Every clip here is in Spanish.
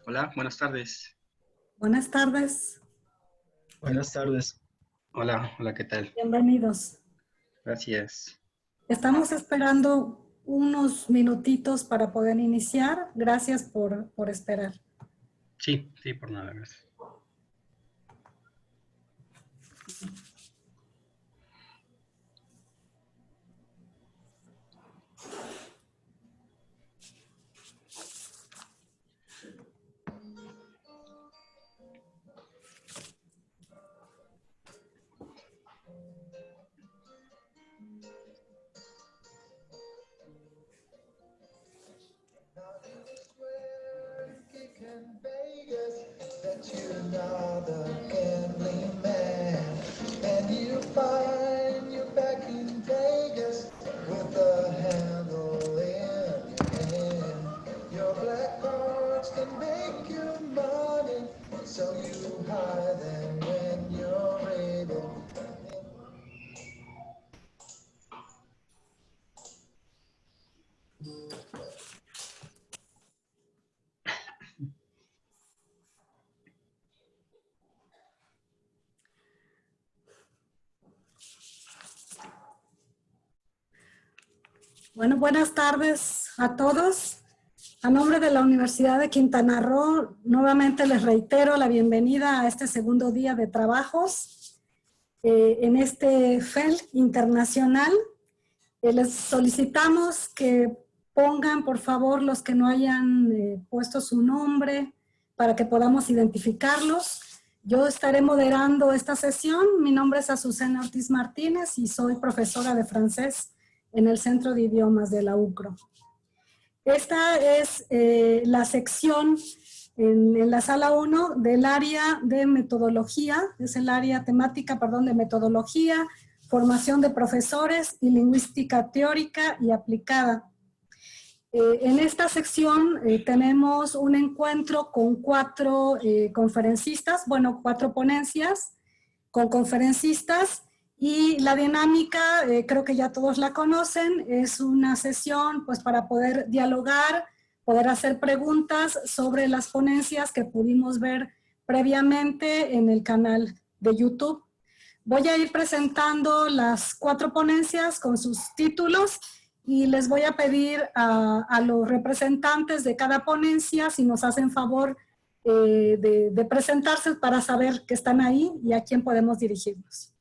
Hola, buenas tardes. Buenas tardes. Buenas tardes. Hola, hola, ¿qué tal? Bienvenidos. Gracias. Estamos esperando unos minutitos para poder iniciar. Gracias por esperar. Sí, por nada, gracias. Bueno, buenas tardes a todos. A nombre de la Universidad de Quintana Roo, nuevamente les reitero la bienvenida a este segundo día de trabajos en este FEL internacional. Les solicitamos que pongan, por favor, los que no hayan puesto su nombre para que podamos identificarlos. Yo estaré moderando esta sesión. Mi nombre es Azucena Ortiz Martínez y soy profesora de francés en el Centro de Idiomas de la UCRO. Esta es la sección en la sala 1 del área de metodología, es el área temática, perdón, de metodología, formación de profesores y lingüística teórica y aplicada. En esta sección tenemos un encuentro con 4 conferencistas, bueno, 4 ponencias con conferencistas. Y la dinámica, creo que ya todos la conocen, es una sesión pues para poder dialogar, poder hacer preguntas sobre las ponencias que pudimos ver previamente en el canal de YouTube. Voy a ir presentando las 4 ponencias con sus títulos y les voy a pedir a los representantes de cada ponencia si nos hacen favor de presentarse para saber que están ahí y a quién podemos dirigirnos.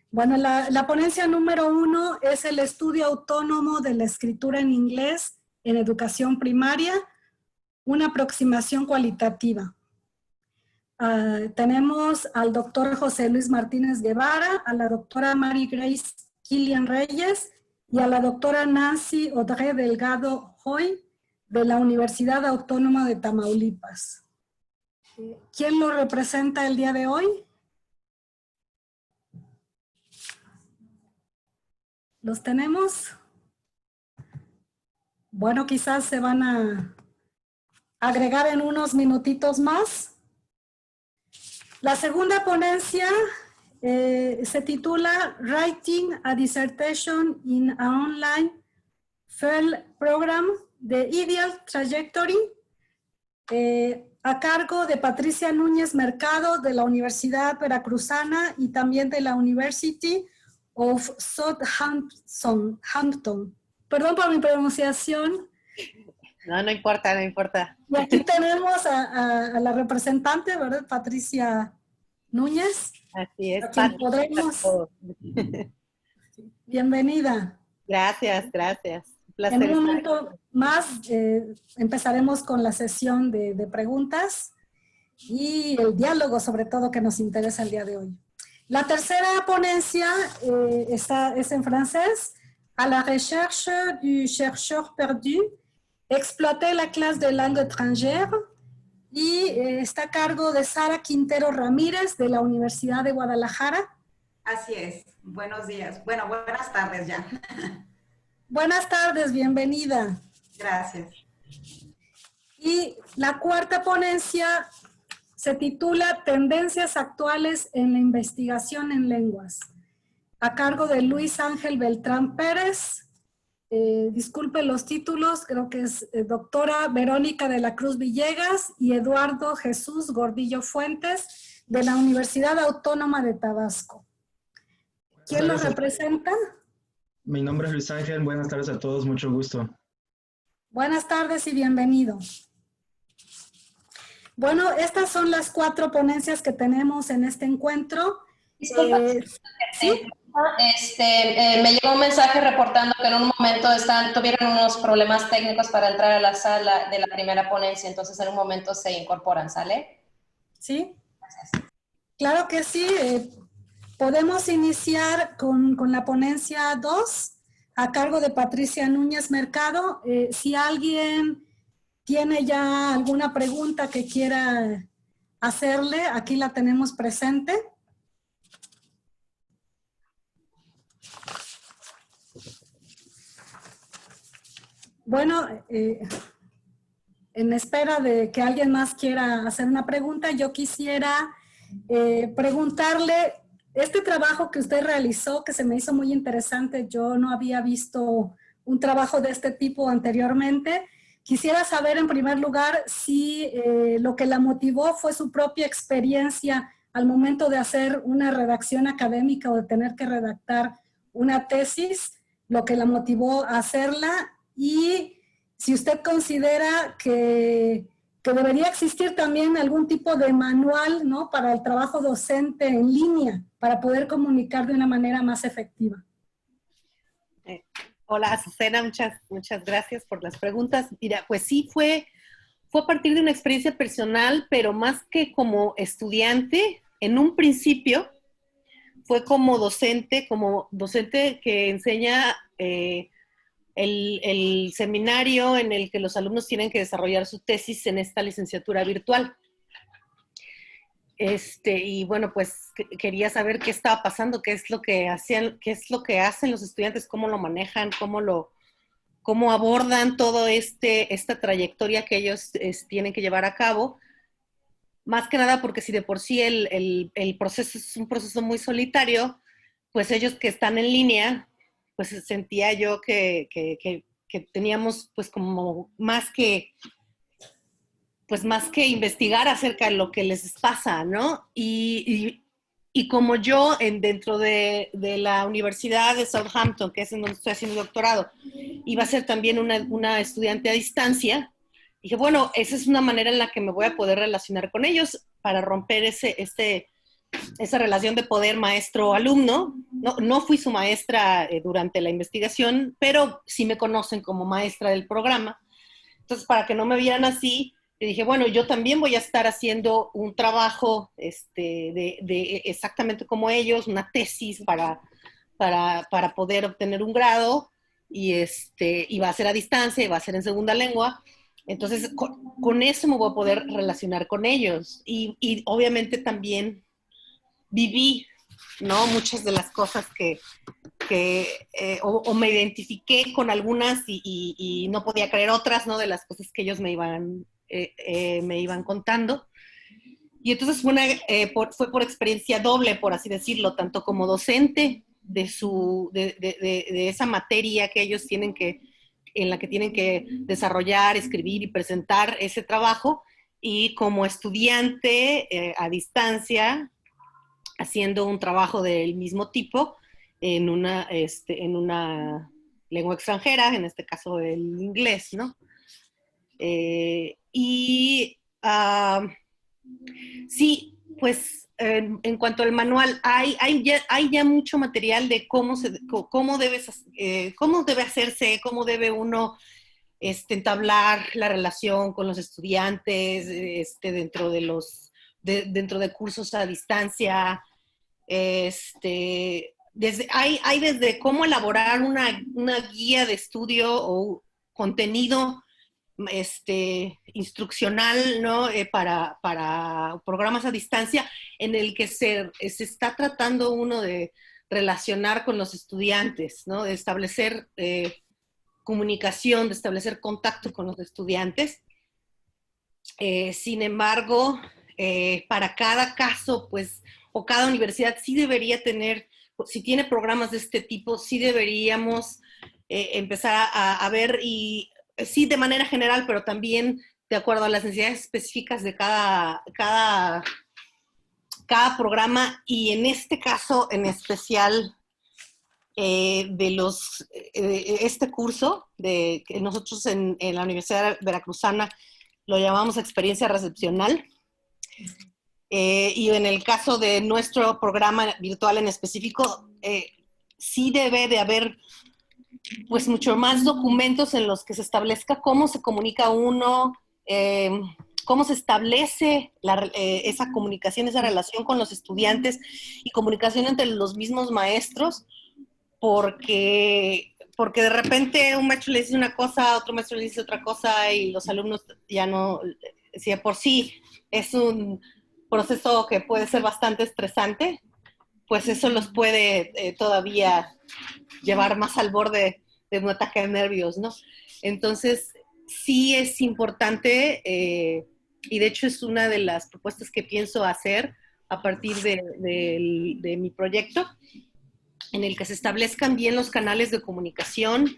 Bueno, la ponencia número 1 es el estudio autónomo de la escritura en inglés en educación primaria, una aproximación cualitativa. Tenemos al doctor José Luis Martínez Guevara, a la doctora Mary Grace Killian Reyes y a la doctora Nancy Audrey Delgado Hoy de la Universidad Autónoma de Tamaulipas. ¿Quién lo representa el día de hoy? ¿Los tenemos? Bueno, quizás se van a agregar en unos minutitos más. La segunda ponencia se titula Writing a Dissertation in an Online FEL Program, The Ideal Trajectory, a cargo de Patricia Núñez Mercado de la Universidad Veracruzana y también de la University of Southampton. Perdón por mi pronunciación. No importa, no importa. Y aquí tenemos a la representante, ¿verdad? Patricia Núñez. Así es. A quien podremos... Bienvenida. Gracias, gracias. Un placer. En un momento más empezaremos con la sesión de preguntas y el diálogo sobre todo que nos interesa el día de hoy. La tercera ponencia es en francés, à la recherche du chercheur perdu, exploiter la clase de langue étrangère, y está a cargo de Sara Quintero Ramírez de la Universidad de Guadalajara, Así es. Buenos días. Bueno, buenas tardes ya. Buenas tardes, bienvenida. Gracias. Y la cuarta ponencia se titula Tendencias actuales en la investigación en lenguas, a cargo de Luis Ángel Beltrán Pérez. Disculpe los títulos, creo que es doctora Verónica de la Cruz Villegas y Eduardo Jesús Gordillo Fuentes de la Universidad Autónoma de Tabasco. ¿Quién los representa? Mi nombre es Luis Ángel, buenas tardes a todos, mucho gusto. Buenas tardes y bienvenido. Bueno, estas son las 4 ponencias que tenemos en este encuentro. Disculpa. ¿Sí? Me llegó un mensaje reportando que en un momento tuvieron unos problemas técnicos para entrar a la sala de la primera ponencia, entonces en un momento se incorporan, ¿sale? ¿Sí? Gracias. Claro que sí. Podemos iniciar con la ponencia 2 a cargo de Patricia Núñez Mercado. Si alguien tiene ya alguna pregunta que quiera hacerle, aquí la tenemos presente. Bueno, en espera de que alguien más quiera hacer una pregunta, yo quisiera preguntarle, este trabajo que usted realizó, que se me hizo muy interesante, yo no había visto un trabajo de este tipo anteriormente. Quisiera saber en primer lugar si lo que la motivó fue su propia experiencia al momento de hacer una redacción académica o de tener que redactar una tesis, lo que la motivó a hacerla, y si usted considera que debería existir también algún tipo de manual, ¿no?, para el trabajo docente en línea, para poder comunicar de una manera más efectiva. Hola, Azucena, muchas gracias por las preguntas. Mira, pues sí, fue a partir de una experiencia personal, pero más que como estudiante, en un principio fue como docente que enseña el seminario en el que los alumnos tienen que desarrollar su tesis en esta licenciatura virtual. Y bueno, pues quería saber qué estaba pasando, qué es lo que hacen los estudiantes, cómo lo manejan, cómo abordan todo esta trayectoria que ellos tienen que llevar a cabo. Más que nada porque si de por sí el proceso es un proceso muy solitario, pues ellos que están en línea, pues sentía yo que teníamos pues como más que investigar acerca de lo que les pasa, ¿no? Y como yo dentro de la Universidad de Southampton, que es en donde estoy haciendo doctorado, iba a ser también una estudiante a distancia, dije, bueno, esa es una manera en la que me voy a poder relacionar con ellos para romper esa relación de poder maestro-alumno. No fui su maestra durante la investigación, pero sí me conocen como maestra del programa. Entonces, para que no me vieran así, le dije, bueno, yo también voy a estar haciendo un trabajo de exactamente como ellos, una tesis para poder obtener un grado, y va a ser a distancia, y va a ser en segunda lengua. Entonces, con eso me voy a poder relacionar con ellos. Y obviamente también viví, ¿no?, muchas de las cosas o me identifiqué con algunas y no podía creer otras, ¿no?, de las cosas que ellos me iban contando. Y entonces fue por experiencia doble, por así decirlo, tanto como docente de esa materia que ellos en la que tienen que desarrollar, escribir y presentar ese trabajo, y como estudiante a distancia, haciendo un trabajo del mismo tipo en una lengua extranjera, en este caso el inglés, ¿no? Sí, pues en cuanto al manual, hay ya mucho material de cómo debe hacerse, cómo debe uno entablar la relación con los estudiantes dentro de cursos a distancia. Hay desde cómo elaborar una guía de estudio o contenido instruccional, ¿no? Para programas a distancia, en el que se está tratando uno de relacionar con los estudiantes, ¿no? De establecer comunicación, de establecer contacto con los estudiantes. Sin embargo, para cada caso, pues, o cada universidad sí debería tener, si tiene programas de este tipo, sí deberíamos empezar a ver, y sí de manera general, pero también de acuerdo a las necesidades específicas de cada programa, y en este caso en especial este curso que nosotros en la Universidad Veracruzana lo llamamos experiencia recepcional, y en el caso de nuestro programa virtual en específico, sí debe de haber pues mucho más documentos en los que se establezca cómo se comunica uno, cómo se establece esa comunicación, esa relación con los estudiantes y comunicación entre los mismos maestros, porque de repente un maestro le dice una cosa, otro maestro le dice otra cosa, y los alumnos ya no, si de por sí es un proceso que puede ser bastante estresante, pues eso los puede todavía llevar más al borde de un ataque de nervios, ¿no? Entonces, sí es importante, y de hecho es una de las propuestas que pienso hacer a partir de mi proyecto, en el que se establezcan bien los canales de comunicación,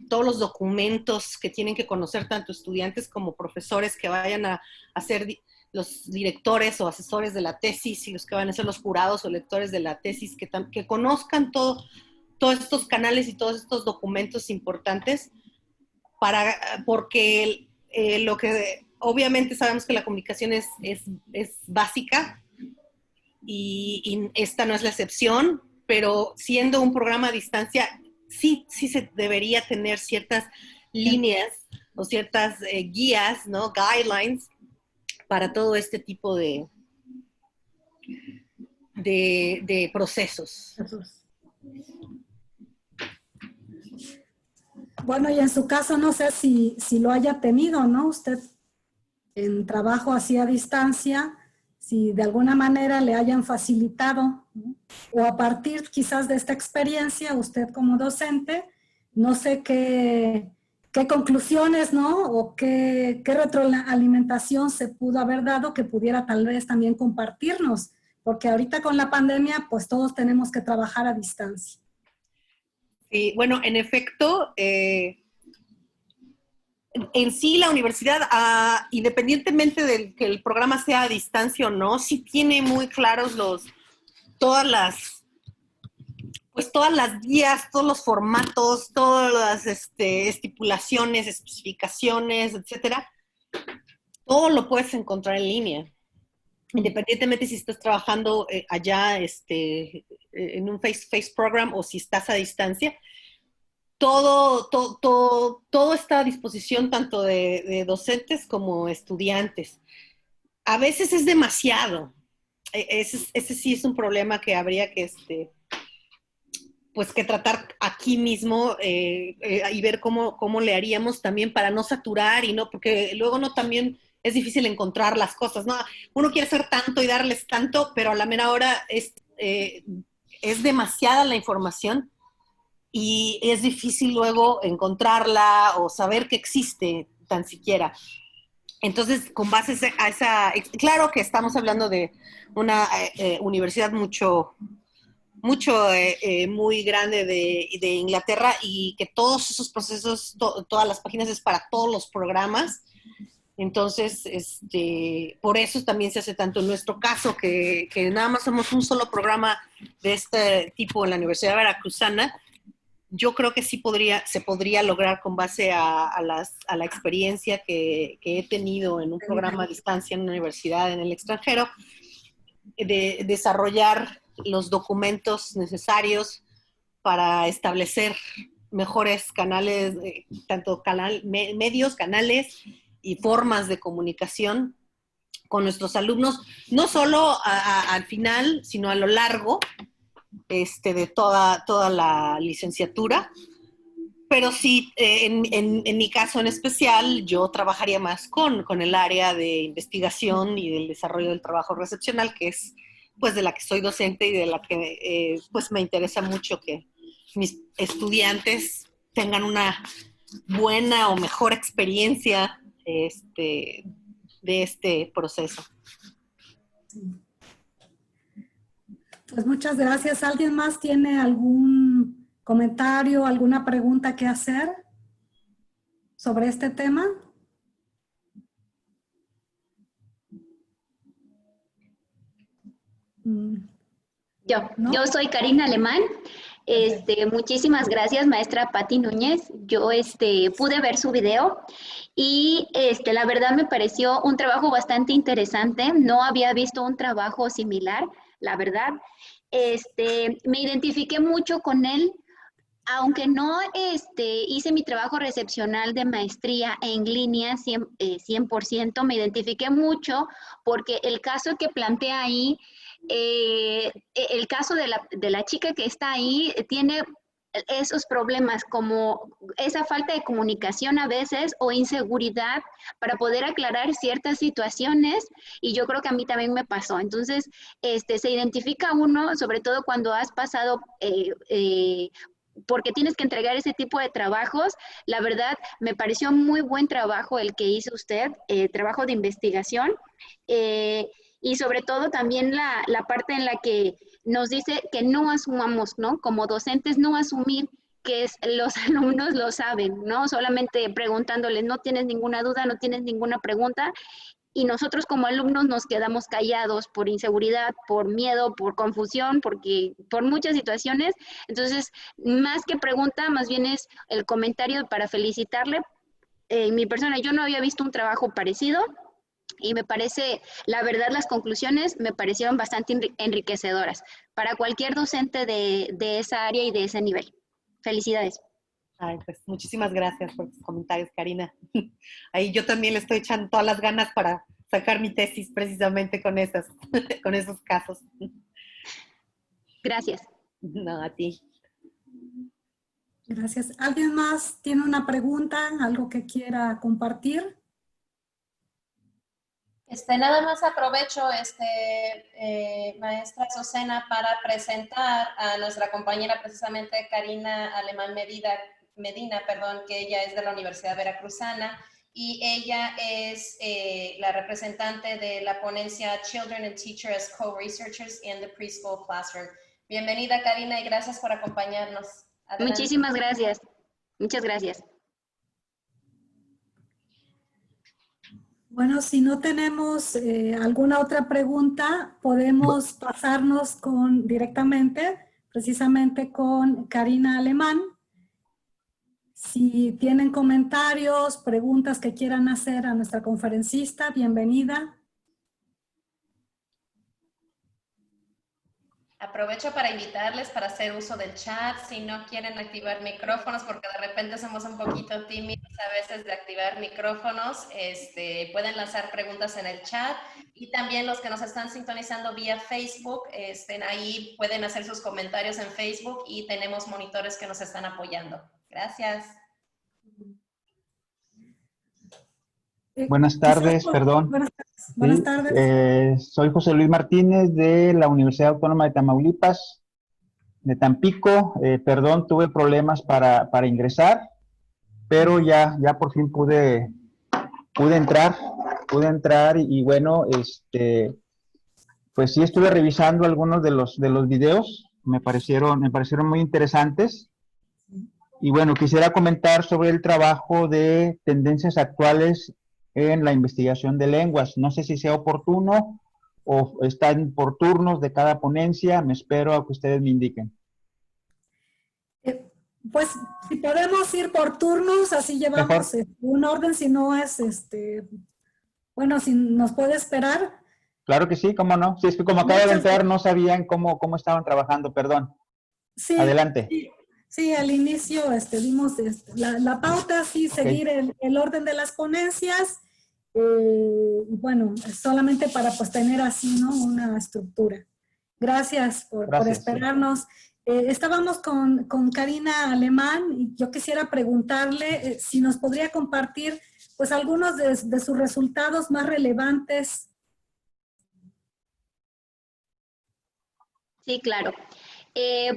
todos los documentos que tienen que conocer tanto estudiantes como profesores que vayan a ser los directores o asesores de la tesis, y los que van a ser los jurados o lectores de la tesis, que conozcan todos estos canales y todos estos documentos importantes, porque lo que obviamente sabemos que la comunicación es básica, y esta no es la excepción, pero siendo un programa a distancia, sí se debería tener ciertas líneas o ciertas guías, ¿no? Guidelines para todo este tipo de procesos. Bueno, y en su caso, no sé si lo haya tenido, ¿no? Usted en trabajo así a distancia, si de alguna manera le hayan facilitado, ¿no? O a partir quizás de esta experiencia, usted como docente, no sé qué conclusiones, ¿no? O qué retroalimentación se pudo haber dado que pudiera tal vez también compartirnos, porque ahorita con la pandemia, pues todos tenemos que trabajar a distancia. Sí, bueno, en efecto, en sí la universidad, independientemente de que el programa sea a distancia o no, sí tiene muy claros todas las guías, todos los formatos, todas las estipulaciones, especificaciones, etcétera. Todo lo puedes encontrar en línea. Independientemente si estás trabajando allá en un face-to-face program o si estás a distancia, todo está a disposición tanto de docentes como estudiantes. A veces es demasiado. Ese sí es un problema que habría que pues que tratar aquí mismo y ver cómo le haríamos también para no saturar, y no, porque luego no también es difícil encontrar las cosas, ¿no? Uno quiere hacer tanto y darles tanto, pero a la mera hora es demasiada la información y es difícil luego encontrarla o saber que existe tan siquiera. Entonces, con base a esa... Claro que estamos hablando de una universidad muy grande de Inglaterra, y que todos esos procesos, todas las páginas es para todos los programas. Entonces, por eso también se hace tanto en nuestro caso, que nada más somos un solo programa de este tipo en la Universidad Veracruzana. Yo creo que sí se podría lograr con base a la experiencia que he tenido en un programa a distancia en una universidad en el extranjero, de desarrollar los documentos necesarios para establecer mejores canales, tanto medios, canales y formas de comunicación con nuestros alumnos, no solo al final, sino a lo largo de toda la licenciatura, Pero sí, en mi caso en especial, yo trabajaría más con el área de investigación y del desarrollo del trabajo recepcional, que es pues de la que soy docente y de la que pues me interesa mucho que mis estudiantes tengan una buena o mejor experiencia de este proceso. Pues muchas gracias. ¿Alguien más tiene algún comentario, alguna pregunta que hacer sobre este tema? ¿No? Yo soy Karina Alemán. Muchísimas gracias, maestra Patti Núñez. Yo pude ver su video y la verdad me pareció un trabajo bastante interesante. No había visto un trabajo similar, la verdad. Me identifiqué mucho con él, aunque no hice mi trabajo recepcional de maestría en línea 100%, me identifiqué mucho porque el caso que plantea ahí, el caso de la chica que está ahí tiene esos problemas como esa falta de comunicación a veces o inseguridad para poder aclarar ciertas situaciones, y yo creo que a mí también me pasó. Entonces, se identifica uno, sobre todo cuando has pasado porque tienes que entregar ese tipo de trabajos. La verdad, me pareció muy buen trabajo el que hizo usted, trabajo de investigación, y sobre todo también la parte en la que nos dice que no asumamos, ¿no? Como docentes, no asumir que los alumnos lo saben, ¿no? Solamente preguntándoles, no tienes ninguna duda, no tienes ninguna pregunta, y nosotros como alumnos nos quedamos callados por inseguridad, por miedo, por confusión, por muchas situaciones. Entonces, más que pregunta, más bien es el comentario para felicitarle. En mi persona, yo no había visto un trabajo parecido y me parece, la verdad, las conclusiones me parecieron bastante enriquecedoras para cualquier docente de esa área y de ese nivel. Felicidades. Ay, pues muchísimas gracias por tus comentarios, Karina. Ahí yo también le estoy echando todas las ganas para sacar mi tesis precisamente con esos casos. Gracias. No, a ti. Gracias. ¿Alguien más tiene una pregunta, algo que quiera compartir? Nada más aprovecho, maestra Azucena, para presentar a nuestra compañera, precisamente Karina Alemán Medina, que ella es de la Universidad Veracruzana y ella es la representante de la ponencia Children and Teachers as Co-Researchers in the Preschool Classroom. Bienvenida, Karina, y gracias por acompañarnos. Adelante. Muchísimas gracias. Muchas gracias. Bueno, si no tenemos alguna otra pregunta, podemos pasarnos directamente, precisamente con Karina Alemán. Si tienen comentarios, preguntas que quieran hacer a nuestra conferencista, bienvenida. Aprovecho para invitarles para hacer uso del chat, si no quieren activar micrófonos, porque de repente somos un poquito tímidos a veces de activar micrófonos, pueden lanzar preguntas en el chat, y también los que nos están sintonizando vía Facebook, ahí pueden hacer sus comentarios en Facebook y tenemos monitores que nos están apoyando. Gracias. Buenas tardes, perdón. Buenas tardes. Soy José Luis Martínez de la Universidad Autónoma de Tamaulipas, de Tampico. Perdón, tuve problemas para ingresar, pero ya por fin pude entrar y bueno, pues sí estuve revisando algunos de los videos, me parecieron muy interesantes. Y bueno, quisiera comentar sobre el trabajo de tendencias actuales en la investigación de lenguas. No sé si sea oportuno o están por turnos de cada ponencia. Me espero a que ustedes me indiquen. Pues si podemos ir por turnos, así llevamos un orden, si no es, bueno, si nos puede esperar. Claro que sí, cómo no. Si es que como acabo de entrar no sabían cómo estaban trabajando, perdón. Sí. Adelante. Sí, al inicio dimos la pauta, sí, seguir el orden de las ponencias, bueno, solamente para pues tener así, ¿no? Una estructura. Gracias por esperarnos. Estábamos con Karina Alemán y yo quisiera preguntarle si nos podría compartir pues algunos de sus resultados más relevantes. Sí, claro.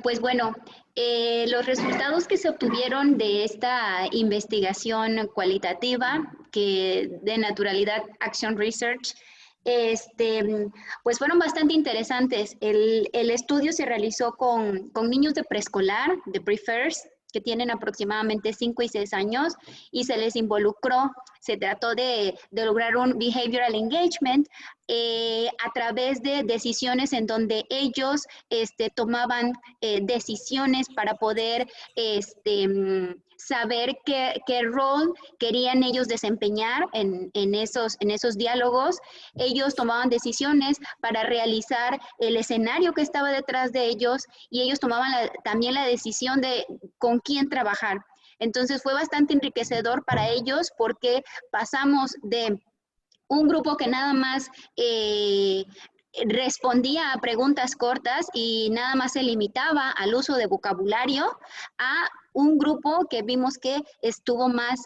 Pues bueno, los resultados que se obtuvieron de esta investigación cualitativa que de Naturalidad Action Research, pues fueron bastante interesantes. El estudio se realizó con niños de preescolar, de pre-first, que tienen aproximadamente 5 y 6 años, y se les involucró, se trató de lograr un behavioral engagement a través de decisiones en donde ellos tomaban decisiones para poder saber qué rol querían ellos desempeñar en esos diálogos. Ellos tomaban decisiones para realizar el escenario que estaba detrás de ellos y ellos tomaban también la decisión de con quién trabajar. Entonces fue bastante enriquecedor para ellos porque pasamos de un grupo que nada más respondía a preguntas cortas y nada más se limitaba al uso de vocabulario a un grupo que vimos que estuvo más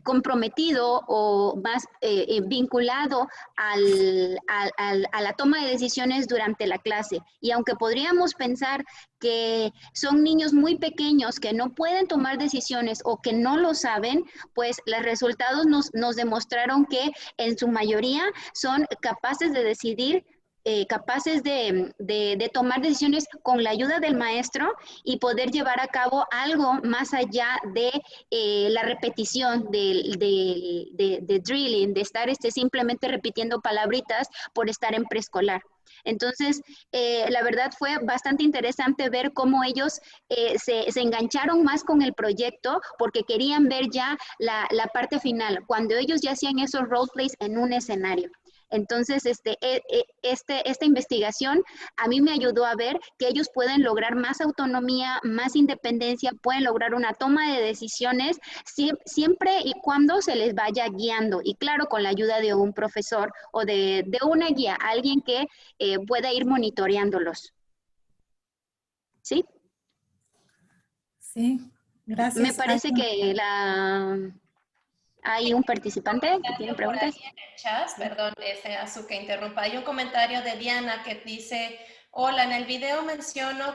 comprometido o más vinculado a la toma de decisiones durante la clase. Y aunque podríamos pensar que son niños muy pequeños que no pueden tomar decisiones o que no lo saben, pues los resultados nos demostraron que en su mayoría son capaces de decidir, capaces de tomar decisiones con la ayuda del maestro y poder llevar a cabo algo más allá de la repetición de drilling, de estar simplemente repitiendo palabritas por estar en preescolar. Entonces, la verdad fue bastante interesante ver cómo ellos se engancharon más con el proyecto porque querían ver ya la parte final, cuando ellos ya hacían esos roleplays en un escenario. Entonces, esta investigación a mí me ayudó a ver que ellos pueden lograr más autonomía, más independencia, pueden lograr una toma de decisiones siempre y cuando se les vaya guiando. Y claro, con la ayuda de un profesor o de una guía, alguien que pueda ir monitoreándolos. ¿Sí? Sí, gracias. Me parece que hay un participante que tiene preguntas. En el chat, perdón, Azu, que interrumpa. Hay un comentario de Diana que dice: hola, en el video mencionó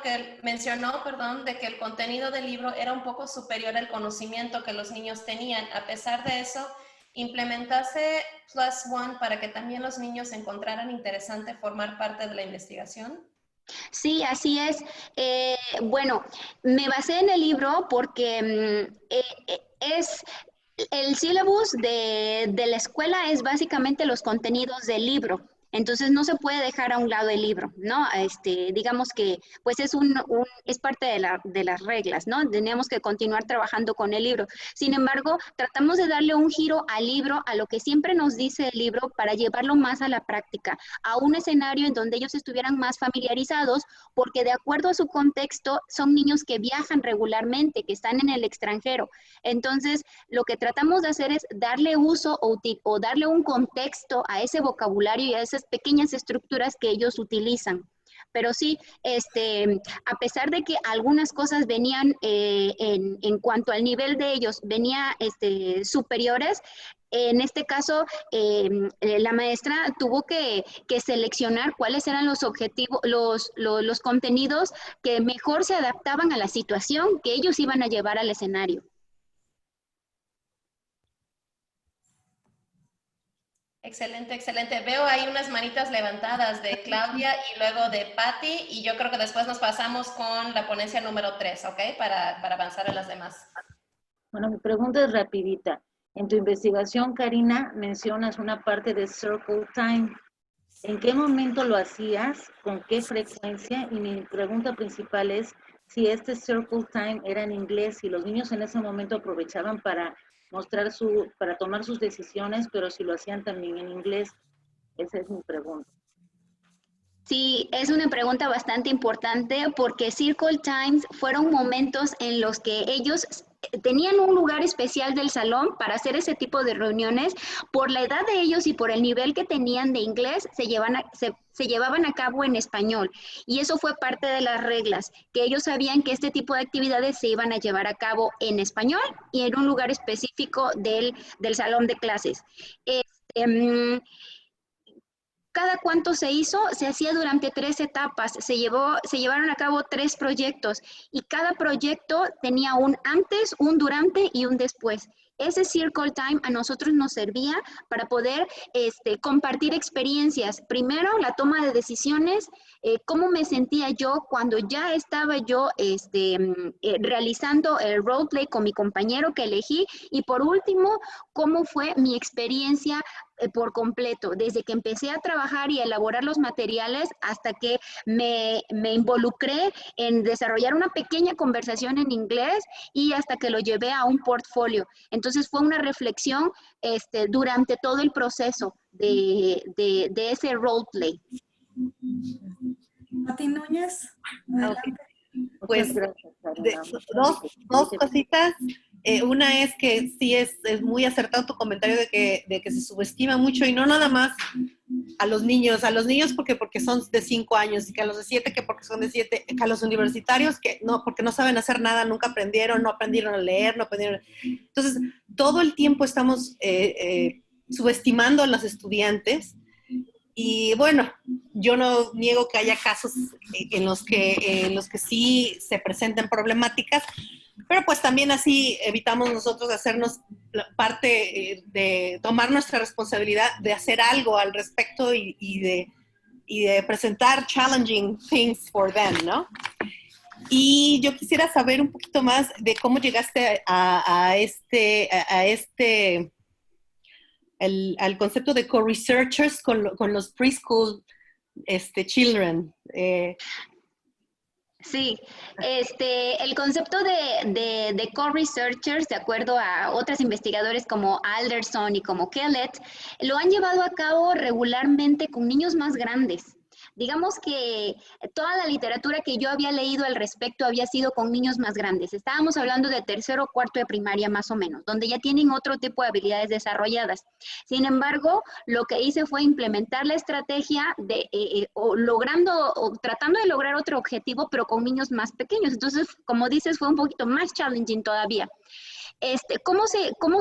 de que el contenido del libro era un poco superior al conocimiento que los niños tenían. A pesar de eso, ¿implementase Plus One para que también los niños encontraran interesante formar parte de la investigación? Sí, así es. Bueno, me basé en el libro porque es el sílabus de la escuela es básicamente los contenidos del libro. Entonces no se puede dejar a un lado el libro, ¿no? Digamos que pues es parte de las reglas, ¿no? Tenemos que continuar trabajando con el libro. Sin embargo, tratamos de darle un giro al libro, a lo que siempre nos dice el libro, para llevarlo más a la práctica, a un escenario en donde ellos estuvieran más familiarizados, porque de acuerdo a su contexto, son niños que viajan regularmente, que están en el extranjero. Entonces, lo que tratamos de hacer es darle uso o darle un contexto a ese vocabulario y a esas pequeñas estructuras que ellos utilizan. Pero sí, a pesar de que algunas cosas venían en cuanto al nivel de ellos, venía superiores, en este caso, la maestra tuvo que seleccionar cuáles eran los objetivos, los contenidos que mejor se adaptaban a la situación que ellos iban a llevar al escenario. Excelente, excelente. Veo ahí unas manitas levantadas de Claudia y luego de Patti, y yo creo que después nos pasamos con la ponencia número 3, ¿ok? Para avanzar a las demás. Bueno, mi pregunta es rapidita. En tu investigación, Karina, mencionas una parte de Circle Time. ¿En qué momento lo hacías? ¿Con qué frecuencia? Y mi pregunta principal es si este Circle Time era en inglés, si los niños en ese momento aprovechaban para para tomar sus decisiones, pero si lo hacían también en inglés. Esa es mi pregunta. Sí, es una pregunta bastante importante porque Circle Times fueron momentos en los que ellos tenían un lugar especial del salón para hacer ese tipo de reuniones. Por la edad de ellos y por el nivel que tenían de inglés, se llevaban a cabo en español. Y eso fue parte de las reglas, que ellos sabían que este tipo de actividades se iban a llevar a cabo en español y en un lugar específico del salón de clases. ¿Cada cuánto se hizo? Se hacía durante 3 etapas. Se llevaron a cabo 3 proyectos y cada proyecto tenía un antes, un durante y un después. Ese Circle Time a nosotros nos servía para poder compartir experiencias. Primero, la toma de decisiones, cómo me sentía yo cuando ya estaba yo realizando el roleplay con mi compañero que elegí. Y por último, cómo fue mi experiencia por completo, desde que empecé a trabajar y a elaborar los materiales hasta que me involucré en desarrollar una pequeña conversación en inglés y hasta que lo llevé a un portfolio. Entonces fue una reflexión durante todo el proceso de ese roleplay. Pati Núñez, adelante. Pues dos cositas. Una es que sí es muy acertado tu comentario de que se subestima mucho, y no nada más a los niños porque son de 5 años, y que a los de 7 que porque son de 7, que a los universitarios que no, porque no saben hacer nada, nunca aprendieron, no aprendieron a leer, no aprendieron. Entonces, todo el tiempo estamos subestimando a los estudiantes. Y bueno, yo no niego que haya casos en los que sí se presenten problemáticas, pero pues también así evitamos nosotros hacernos parte de tomar nuestra responsabilidad de hacer algo al respecto y de presentar challenging things for them, ¿no? Y yo quisiera saber un poquito más de cómo llegaste al concepto de co-researchers con los preschool children. Sí, el concepto de co-researchers, de acuerdo a otros investigadores como Alderson y como Kellett, lo han llevado a cabo regularmente con niños más grandes. Digamos que toda la literatura que yo había leído al respecto había sido con niños más grandes. Estábamos hablando de 3º o 4º de primaria más o menos, donde ya tienen otro tipo de habilidades desarrolladas. Sin embargo, lo que hice fue implementar la estrategia tratando de lograr otro objetivo, pero con niños más pequeños. Entonces, como dices, fue un poquito más challenging todavía. ¿Cómo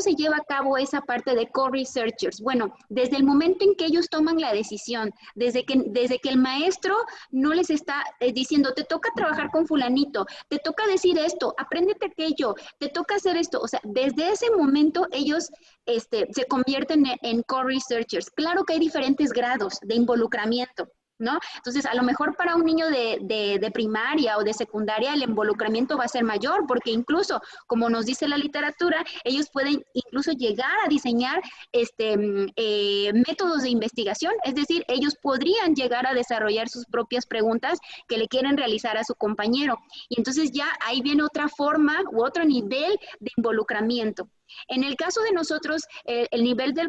se lleva a cabo esa parte de co-researchers? Bueno, desde el momento en que ellos toman la decisión, desde que el maestro no les está diciendo, te toca trabajar con fulanito, te toca decir esto, apréndete aquello, te toca hacer esto. O sea, desde ese momento ellos se convierten en co-researchers. Claro que hay diferentes grados de involucramiento, ¿no? Entonces, a lo mejor para un niño de primaria o de secundaria el involucramiento va a ser mayor, porque incluso, como nos dice la literatura, ellos pueden incluso llegar a diseñar métodos de investigación, es decir, ellos podrían llegar a desarrollar sus propias preguntas que le quieren realizar a su compañero. Y entonces ya ahí viene otra forma u otro nivel de involucramiento. En el caso de nosotros, el nivel del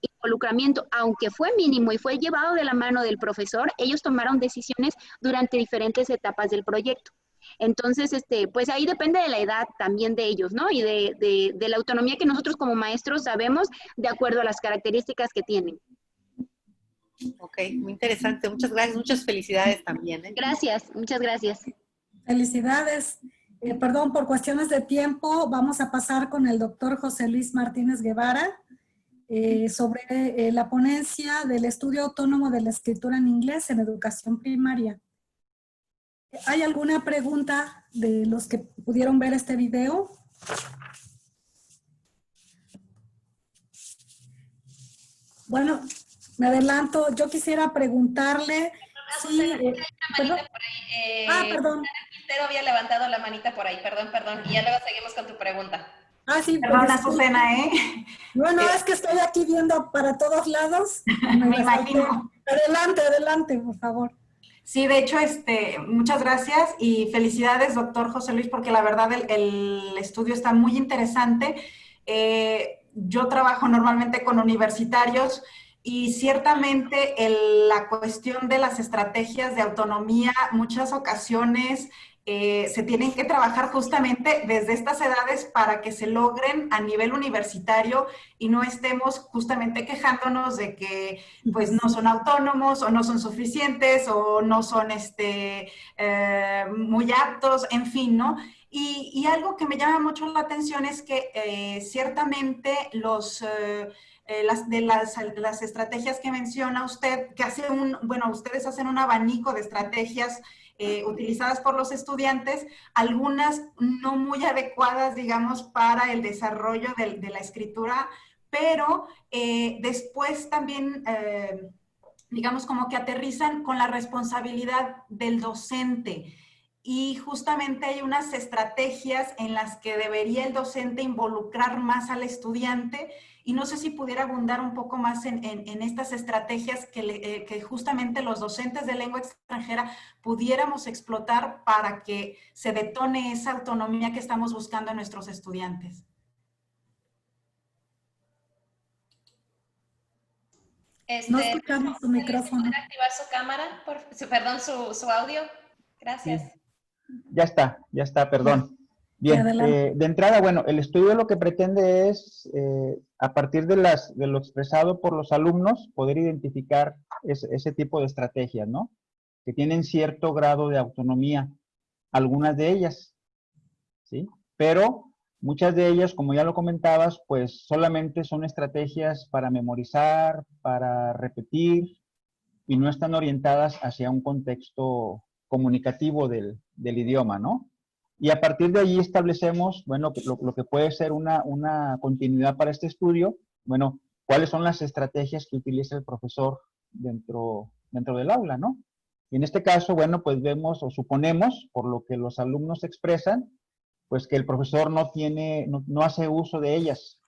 involucramiento, aunque fue mínimo y fue llevado de la mano del profesor, ellos tomaron decisiones durante diferentes etapas del proyecto. Entonces, pues ahí depende de la edad también de ellos, ¿no? Y de la autonomía que nosotros como maestros sabemos de acuerdo a las características que tienen. Ok, muy interesante. Muchas gracias, muchas felicidades también. Gracias, muchas gracias. Felicidades. Perdón, por cuestiones de tiempo, vamos a pasar con el doctor José Luis Martínez Guevara sobre la ponencia del estudio autónomo de la escritura en inglés en educación primaria. ¿Hay alguna pregunta de los que pudieron ver este video? Bueno, me adelanto. Yo quisiera preguntarle si... ¿perdón? Perdón. Quintero había levantado la manita por ahí, perdón. Y ya luego seguimos con tu pregunta. Sí. Perdona, Susana, Bueno, es que estoy aquí viendo para todos lados. Me imagino. Adelante, por favor. Sí, de hecho, muchas gracias y felicidades, doctor José Luis, porque la verdad el estudio está muy interesante. Yo trabajo normalmente con universitarios y ciertamente la cuestión de las estrategias de autonomía, muchas ocasiones se tienen que trabajar justamente desde estas edades para que se logren a nivel universitario y no estemos justamente quejándonos de que pues no son autónomos o no son suficientes o no son muy aptos, en fin, ¿no? Y algo que me llama mucho la atención es que ciertamente las estrategias que menciona usted, que ustedes hacen un abanico de estrategias utilizadas por los estudiantes, algunas no muy adecuadas, digamos, para el desarrollo de la escritura, pero después también, digamos, como que aterrizan con la responsabilidad del docente. Y justamente hay unas estrategias en las que debería el docente involucrar más al estudiante, y no sé si pudiera abundar un poco más en estas estrategias que justamente los docentes de lengua extranjera pudiéramos explotar para que se detone esa autonomía que estamos buscando en nuestros estudiantes. No escuchamos su micrófono. ¿Puede activar su cámara? Perdón, su audio. Gracias. Sí. Ya está, perdón. Bien, de entrada, bueno, el estudio lo que pretende es, a partir de lo expresado por los alumnos, poder identificar ese tipo de estrategias, ¿no? Que tienen cierto grado de autonomía, algunas de ellas, ¿sí? Pero muchas de ellas, como ya lo comentabas, pues solamente son estrategias para memorizar, para repetir, y no están orientadas hacia un contexto comunicativo del idioma, ¿no? Y a partir de allí establecemos, bueno, lo que puede ser una continuidad para este estudio, bueno, cuáles son las estrategias que utiliza el profesor dentro del aula, ¿no? Y en este caso, bueno, pues vemos o suponemos, por lo que los alumnos expresan, pues que el profesor no hace uso de ellas,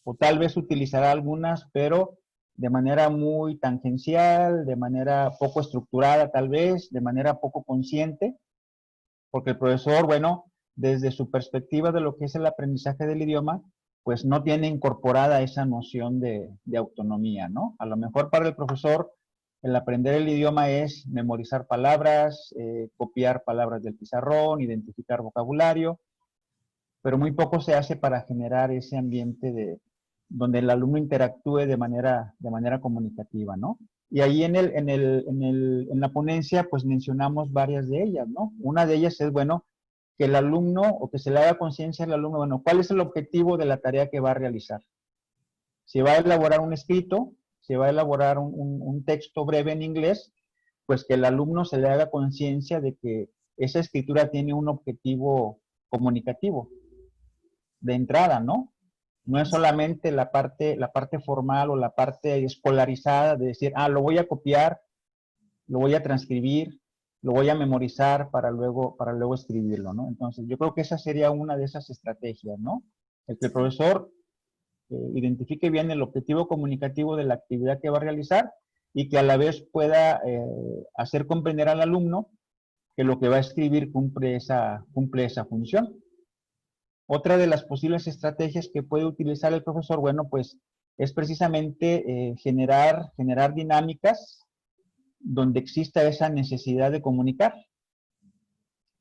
o tal vez utilizará algunas, pero de manera muy tangencial, de manera poco estructurada tal vez, de manera poco consciente, porque el profesor, bueno, desde su perspectiva de lo que es el aprendizaje del idioma, pues no tiene incorporada esa noción de autonomía, ¿no? A lo mejor para el profesor el aprender el idioma es memorizar palabras, copiar palabras del pizarrón, identificar vocabulario, pero muy poco se hace para generar ese ambiente donde el alumno interactúe de manera comunicativa, ¿no? Y ahí en la ponencia, pues mencionamos varias de ellas, ¿no? Una de ellas es, bueno, que el alumno, o que se le haga conciencia al alumno, bueno, ¿cuál es el objetivo de la tarea que va a realizar? Si va a elaborar un escrito, si va a elaborar un texto breve en inglés, pues que el alumno se le haga conciencia de que esa escritura tiene un objetivo comunicativo de entrada, ¿no? No es solamente la parte formal o la parte escolarizada de decir, lo voy a copiar, lo voy a transcribir, lo voy a memorizar para luego escribirlo, ¿no? Entonces, yo creo que esa sería una de esas estrategias, ¿no? El que el profesor identifique bien el objetivo comunicativo de la actividad que va a realizar y que a la vez pueda hacer comprender al alumno que lo que va a escribir cumple esa función. Otra de las posibles estrategias que puede utilizar el profesor, bueno, pues es precisamente generar dinámicas donde exista esa necesidad de comunicar,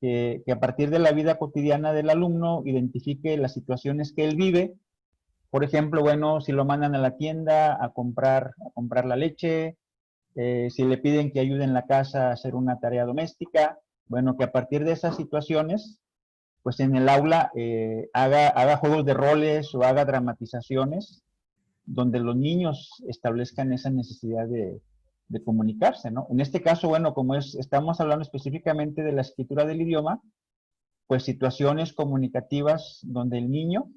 que a partir de la vida cotidiana del alumno identifique las situaciones que él vive. Por ejemplo, bueno, si lo mandan a la tienda a comprar la leche, si le piden que ayude en la casa a hacer una tarea doméstica, bueno, que a partir de esas situaciones, pues en el aula haga juegos de roles o haga dramatizaciones donde los niños establezcan esa necesidad de comunicarse, ¿no? En este caso, bueno, como estamos hablando específicamente de la escritura del idioma, pues situaciones comunicativas donde el niño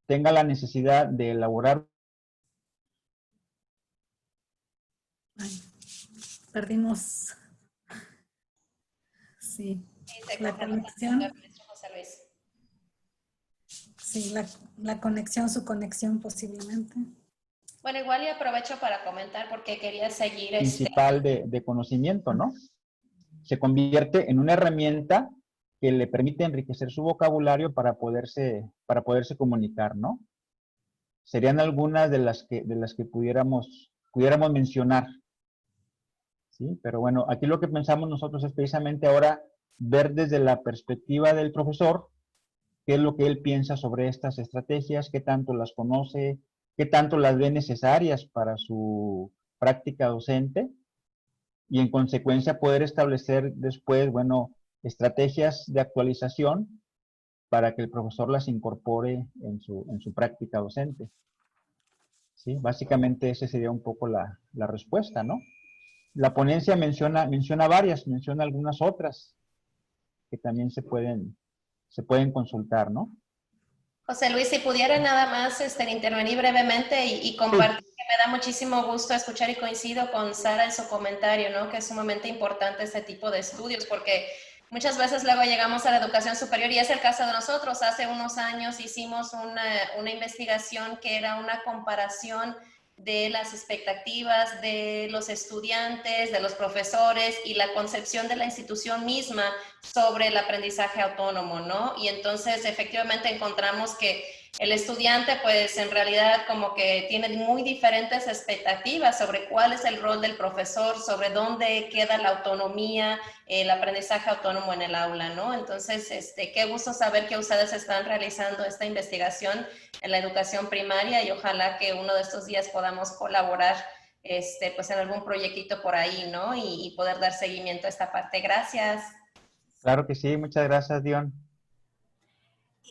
tenga la necesidad de elaborar. Perdimos. Sí, la conexión. Sí, la conexión, su conexión posiblemente. Bueno, igual y aprovecho para comentar porque quería seguir principal de conocimiento, ¿no? Se convierte en una herramienta que le permite enriquecer su vocabulario para poderse comunicar, ¿no? Serían algunas de las que pudiéramos mencionar, ¿sí? Pero bueno, aquí lo que pensamos nosotros es precisamente ahora ver desde la perspectiva del profesor qué es lo que él piensa sobre estas estrategias, qué tanto las conoce, qué tanto las ve necesarias para su práctica docente y en consecuencia poder establecer después, bueno, estrategias de actualización para que el profesor las incorpore en su práctica docente. ¿Sí? Básicamente esa sería un poco la respuesta, ¿no? La ponencia menciona varias, menciona algunas otras que también se pueden consultar, ¿no? José Luis, si pudiera nada más intervenir brevemente y compartir, que me da muchísimo gusto escuchar y coincido con Sara en su comentario, ¿no? Que es sumamente importante este tipo de estudios, porque muchas veces luego llegamos a la educación superior y es el caso de nosotros. Hace unos años hicimos una investigación que era una comparación de las expectativas de los estudiantes, de los profesores y la concepción de la institución misma sobre el aprendizaje autónomo, ¿no? Y entonces efectivamente encontramos que el estudiante pues en realidad como que tiene muy diferentes expectativas sobre cuál es el rol del profesor, sobre dónde queda la autonomía, el aprendizaje autónomo en el aula, ¿no? Entonces, qué gusto saber que ustedes están realizando esta investigación en la educación primaria y ojalá que uno de estos días podamos colaborar pues en algún proyectito por ahí, ¿no? Y poder dar seguimiento a esta parte. Gracias. Claro que sí, muchas gracias, Dion.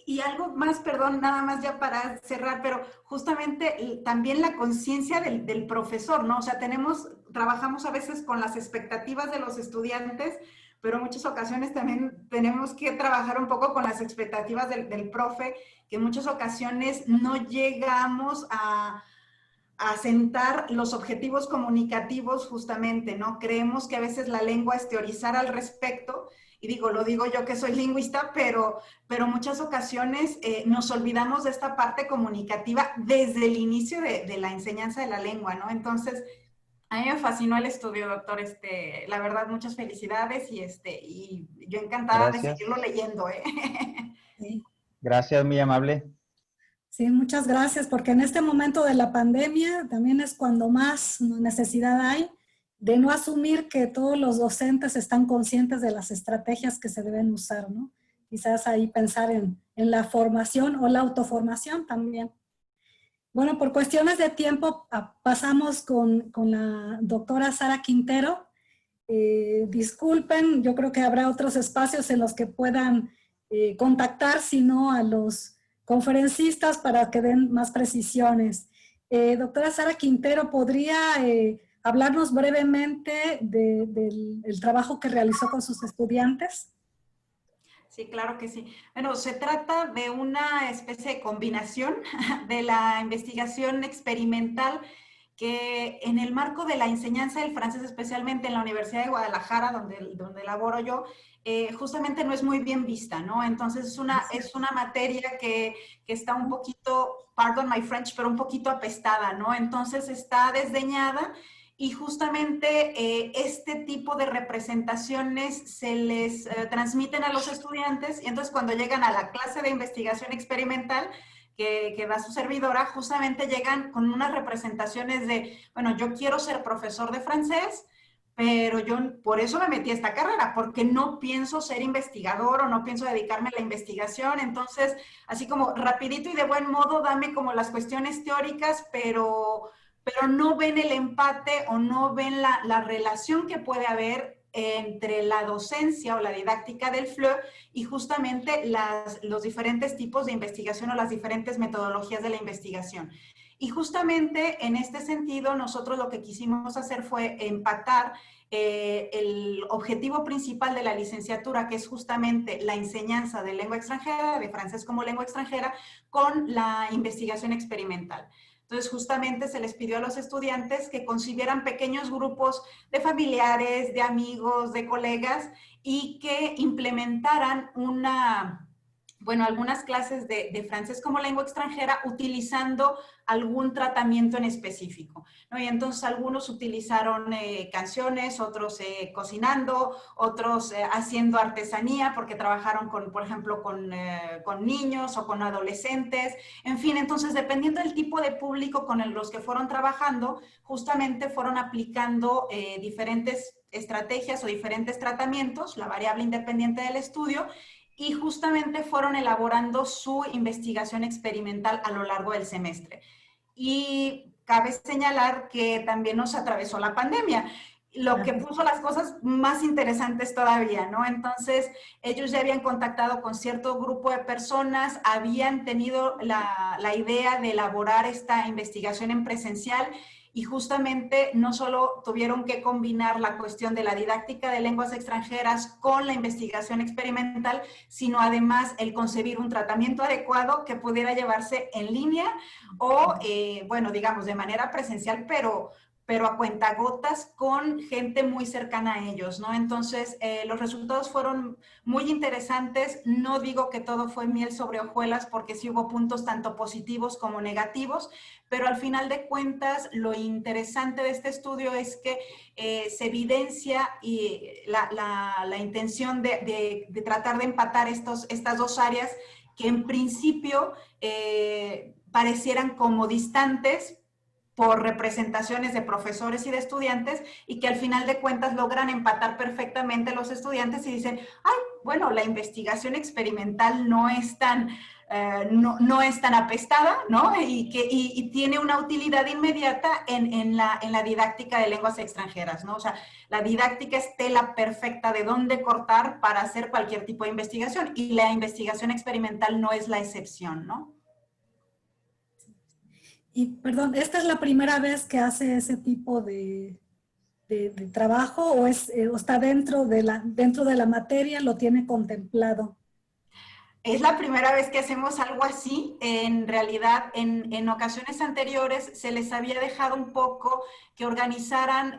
Y algo más, perdón, nada más ya para cerrar, pero justamente también la conciencia del profesor, ¿no? O sea, trabajamos a veces con las expectativas de los estudiantes, pero en muchas ocasiones también tenemos que trabajar un poco con las expectativas del profe, que en muchas ocasiones no llegamos a sentar los objetivos comunicativos justamente, ¿no? Creemos que a veces la lengua es teorizar al respecto, y lo digo yo que soy lingüista, pero muchas ocasiones nos olvidamos de esta parte comunicativa desde el inicio de la enseñanza de la lengua, ¿no? Entonces, a mí me fascinó el estudio, doctor. La verdad, muchas felicidades y yo encantada de seguirlo leyendo, ¿eh? Sí. Gracias, muy amable. Sí, muchas gracias, porque en este momento de la pandemia también es cuando más necesidad hay de no asumir que todos los docentes están conscientes de las estrategias que se deben usar, ¿no? Quizás ahí pensar en la formación o la autoformación también. Bueno, por cuestiones de tiempo pasamos con la doctora Sara Quintero. Disculpen, yo creo que habrá otros espacios en los que puedan contactar, si no a los conferencistas para que den más precisiones. Doctora Sara Quintero, ¿podría hablarnos brevemente del trabajo que realizó con sus estudiantes? Sí, claro que sí. Bueno, se trata de una especie de combinación de la investigación experimental que en el marco de la enseñanza del francés, especialmente en la Universidad de Guadalajara, donde laboro yo, justamente no es muy bien vista, ¿no? Entonces es una materia que está un poquito, pardon my French, pero un poquito apestada, ¿no? Entonces está desdeñada y justamente este tipo de representaciones se les transmiten a los estudiantes y entonces cuando llegan a la clase de investigación experimental, que da su servidora, justamente llegan con unas representaciones de, bueno, yo quiero ser profesor de francés, pero yo por eso me metí a esta carrera, porque no pienso ser investigador o no pienso dedicarme a la investigación. Entonces, así como rapidito y de buen modo, dame como las cuestiones teóricas, pero no ven el empate o no ven la relación que puede haber entre la docencia o la didáctica del FLE y justamente los diferentes tipos de investigación o las diferentes metodologías de la investigación. Y justamente en este sentido, nosotros lo que quisimos hacer fue empatar el objetivo principal de la licenciatura, que es justamente la enseñanza de lengua extranjera, de francés como lengua extranjera, con la investigación experimental. Entonces, justamente se les pidió a los estudiantes que concibieran pequeños grupos de familiares, de amigos, de colegas y que implementaran bueno, algunas clases de francés como lengua extranjera utilizando algún tratamiento en específico, ¿no? Y entonces algunos utilizaron canciones, otros cocinando, otros haciendo artesanía porque trabajaron con, por ejemplo, con niños o con adolescentes, en fin, entonces dependiendo del tipo de público con los que fueron trabajando, justamente fueron aplicando diferentes estrategias o diferentes tratamientos, la variable independiente del estudio, y justamente fueron elaborando su investigación experimental a lo largo del semestre. Y cabe señalar que también nos atravesó la pandemia, lo que puso las cosas más interesantes todavía, ¿no? Entonces, ellos ya habían contactado con cierto grupo de personas, habían tenido la idea de elaborar esta investigación en presencial, y justamente no solo tuvieron que combinar la cuestión de la didáctica de lenguas extranjeras con la investigación experimental, sino además el concebir un tratamiento adecuado que pudiera llevarse en línea o, bueno, digamos, de manera presencial, pero a cuentagotas con gente muy cercana a ellos, ¿no? Entonces, los resultados fueron muy interesantes. No digo que todo fue miel sobre hojuelas, porque sí hubo puntos tanto positivos como negativos, pero al final de cuentas, lo interesante de este estudio es que se evidencia la intención de tratar de empatar estas dos áreas que en principio parecieran como distantes por representaciones de profesores y de estudiantes, y que al final de cuentas logran empatar perfectamente los estudiantes y dicen, ay, bueno, la investigación experimental no es tan apestada, ¿no? Y tiene una utilidad inmediata en la didáctica de lenguas extranjeras, ¿no? O sea, la didáctica es tela perfecta de dónde cortar para hacer cualquier tipo de investigación, y la investigación experimental no es la excepción, ¿no? Y perdón, ¿esta es la primera vez que hace ese tipo de trabajo o está dentro de la materia, lo tiene contemplado? Es la primera vez que hacemos algo así. En realidad, en ocasiones anteriores se les había dejado un poco que organizaran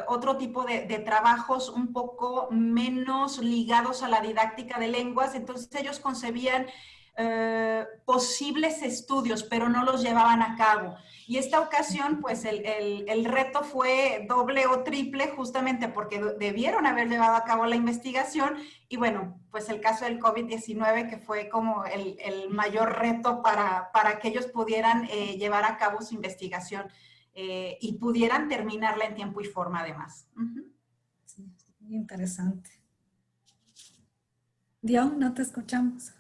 otro tipo de trabajos un poco menos ligados a la didáctica de lenguas. Entonces ellos concebían posibles estudios, pero no los llevaban a cabo. Y esta ocasión, pues el reto fue doble o triple, justamente porque debieron haber llevado a cabo la investigación. Y bueno, pues el caso del COVID-19, que fue como el mayor reto para que ellos pudieran llevar a cabo su investigación y pudieran terminarla en tiempo y forma además. Sí, muy interesante. Dion, no te escuchamos.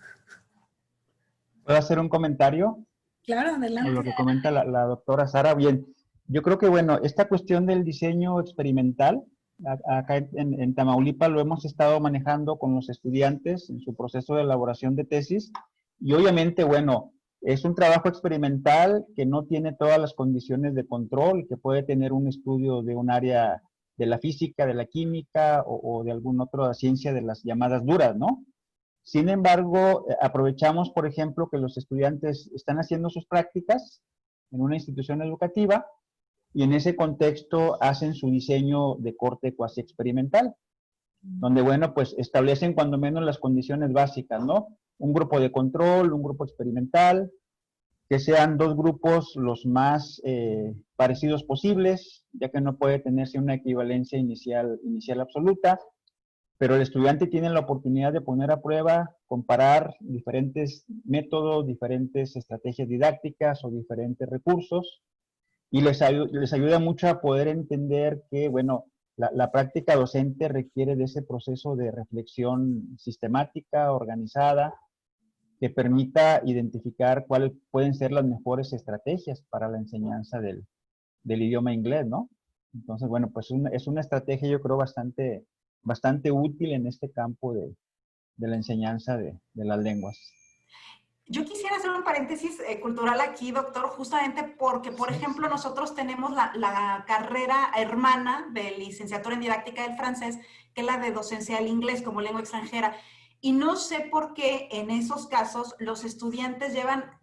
¿Puedo hacer un comentario? Claro, adelante. A lo que comenta la doctora Sara. Bien, yo creo que, bueno, esta cuestión del diseño experimental, acá en Tamaulipas lo hemos estado manejando con los estudiantes en su proceso de elaboración de tesis, y obviamente, bueno, es un trabajo experimental que no tiene todas las condiciones de control que puede tener un estudio de un área de la física, de la química o de alguna otra ciencia de las llamadas duras, ¿no? Sin embargo, aprovechamos, por ejemplo, que los estudiantes están haciendo sus prácticas en una institución educativa y en ese contexto hacen su diseño de corte cuasi experimental, donde, bueno, pues establecen cuando menos las condiciones básicas, ¿no? Un grupo de control, un grupo experimental, que sean dos grupos los más parecidos posibles, ya que no puede tenerse una equivalencia inicial absoluta, pero el estudiante tiene la oportunidad de poner a prueba, comparar diferentes métodos, diferentes estrategias didácticas o diferentes recursos, y les ayuda mucho a poder entender que, bueno, la práctica docente requiere de ese proceso de reflexión sistemática, organizada, que permita identificar cuáles pueden ser las mejores estrategias para la enseñanza del idioma inglés, ¿no? Entonces, bueno, pues es una estrategia, yo creo, bastante útil en este campo de la enseñanza de las lenguas. Yo quisiera hacer un paréntesis cultural aquí, doctor, justamente porque, por ejemplo, nosotros tenemos la carrera hermana de licenciatura en didáctica del francés, que es la de docencia del inglés como lengua extranjera. Y no sé por qué en esos casos los estudiantes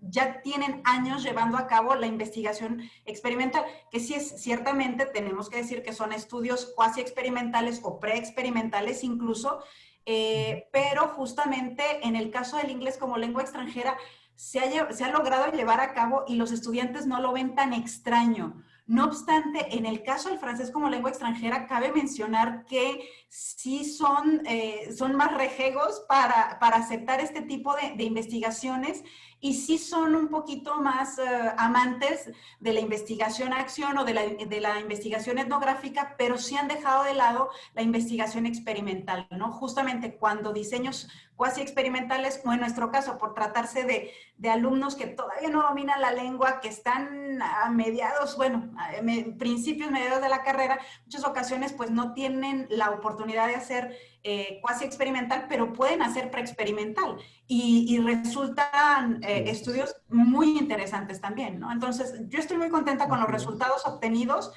ya tienen años llevando a cabo la investigación experimental, que sí es, ciertamente tenemos que decir que son estudios cuasi experimentales o preexperimentales incluso, pero justamente en el caso del inglés como lengua extranjera se ha logrado llevar a cabo y los estudiantes no lo ven tan extraño. No obstante, en el caso del francés como lengua extranjera, cabe mencionar que sí son más rejegos para aceptar este tipo de investigaciones y sí son un poquito más amantes de la investigación-acción o de la investigación etnográfica, pero sí han dejado de lado la investigación experimental, ¿no? Justamente cuando diseños cuasi experimentales, o en nuestro caso, por tratarse de alumnos que todavía no dominan la lengua, que están a mediados, bueno, principios, mediados de la carrera, muchas ocasiones pues no tienen la oportunidad de hacer cuasi experimental, pero pueden hacer preexperimental y resultan estudios muy interesantes también, ¿no? Entonces, yo estoy muy contenta con los resultados obtenidos,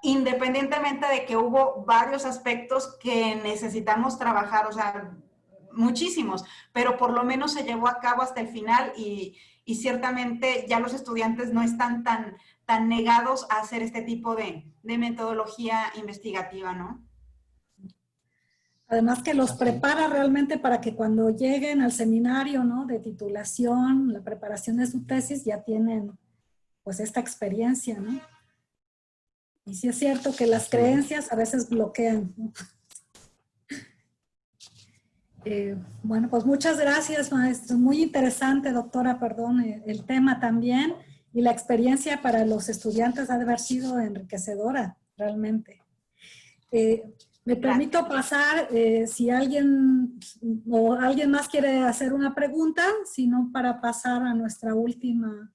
independientemente de que hubo varios aspectos que necesitamos trabajar, o sea, muchísimos, pero por lo menos se llevó a cabo hasta el final y ciertamente ya los estudiantes no están tan negados a hacer este tipo de metodología investigativa, ¿no? Además que los prepara realmente para que cuando lleguen al seminario, ¿no?, de titulación, la preparación de su tesis, ya tienen pues esta experiencia, ¿no? Y sí es cierto que las creencias a veces bloquean, ¿no? Bueno, pues muchas gracias, maestro. Muy interesante, doctora, perdón, el tema también. Y la experiencia para los estudiantes ha de haber sido enriquecedora, realmente. Me permito pasar, si alguien o alguien más quiere hacer una pregunta, sino para pasar a nuestra última.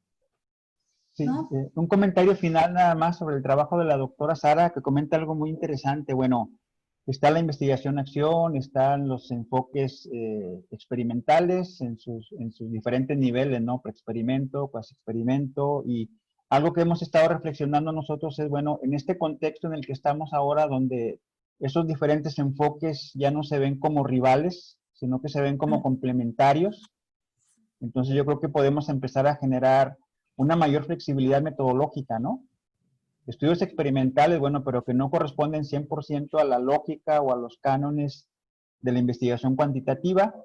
Sí, ¿no? Un comentario final nada más sobre el trabajo de la doctora Sara, que comenta algo muy interesante. Bueno, está la investigación-acción, están los enfoques experimentales en sus diferentes niveles, ¿no? Preexperimento, cuasi-experimento, y algo que hemos estado reflexionando nosotros es, bueno, en este contexto en el que estamos ahora, donde esos diferentes enfoques ya no se ven como rivales, sino que se ven como complementarios. Entonces yo creo que podemos empezar a generar una mayor flexibilidad metodológica, ¿no? Estudios experimentales, bueno, pero que no corresponden 100% a la lógica o a los cánones de la investigación cuantitativa,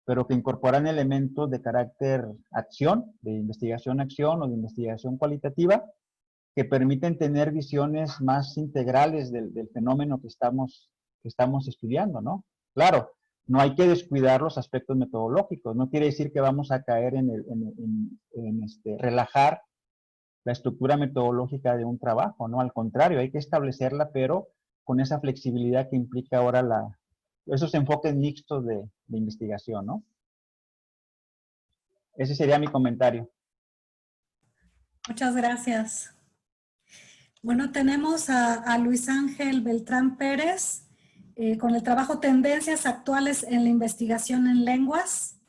pero que incorporan elementos de carácter acción, de investigación-acción o de investigación cualitativa, que permiten tener visiones más integrales del fenómeno que estamos estudiando, ¿no? Claro, no hay que descuidar los aspectos metodológicos, no quiere decir que vamos a caer en relajar la estructura metodológica de un trabajo, ¿no? Al contrario, hay que establecerla, pero con esa flexibilidad que implica ahora esos enfoques mixtos de investigación, ¿no? Ese sería mi comentario. Muchas gracias. Bueno, tenemos a Luis Ángel Beltrán Pérez con el trabajo Tendencias actuales en la investigación en lenguas.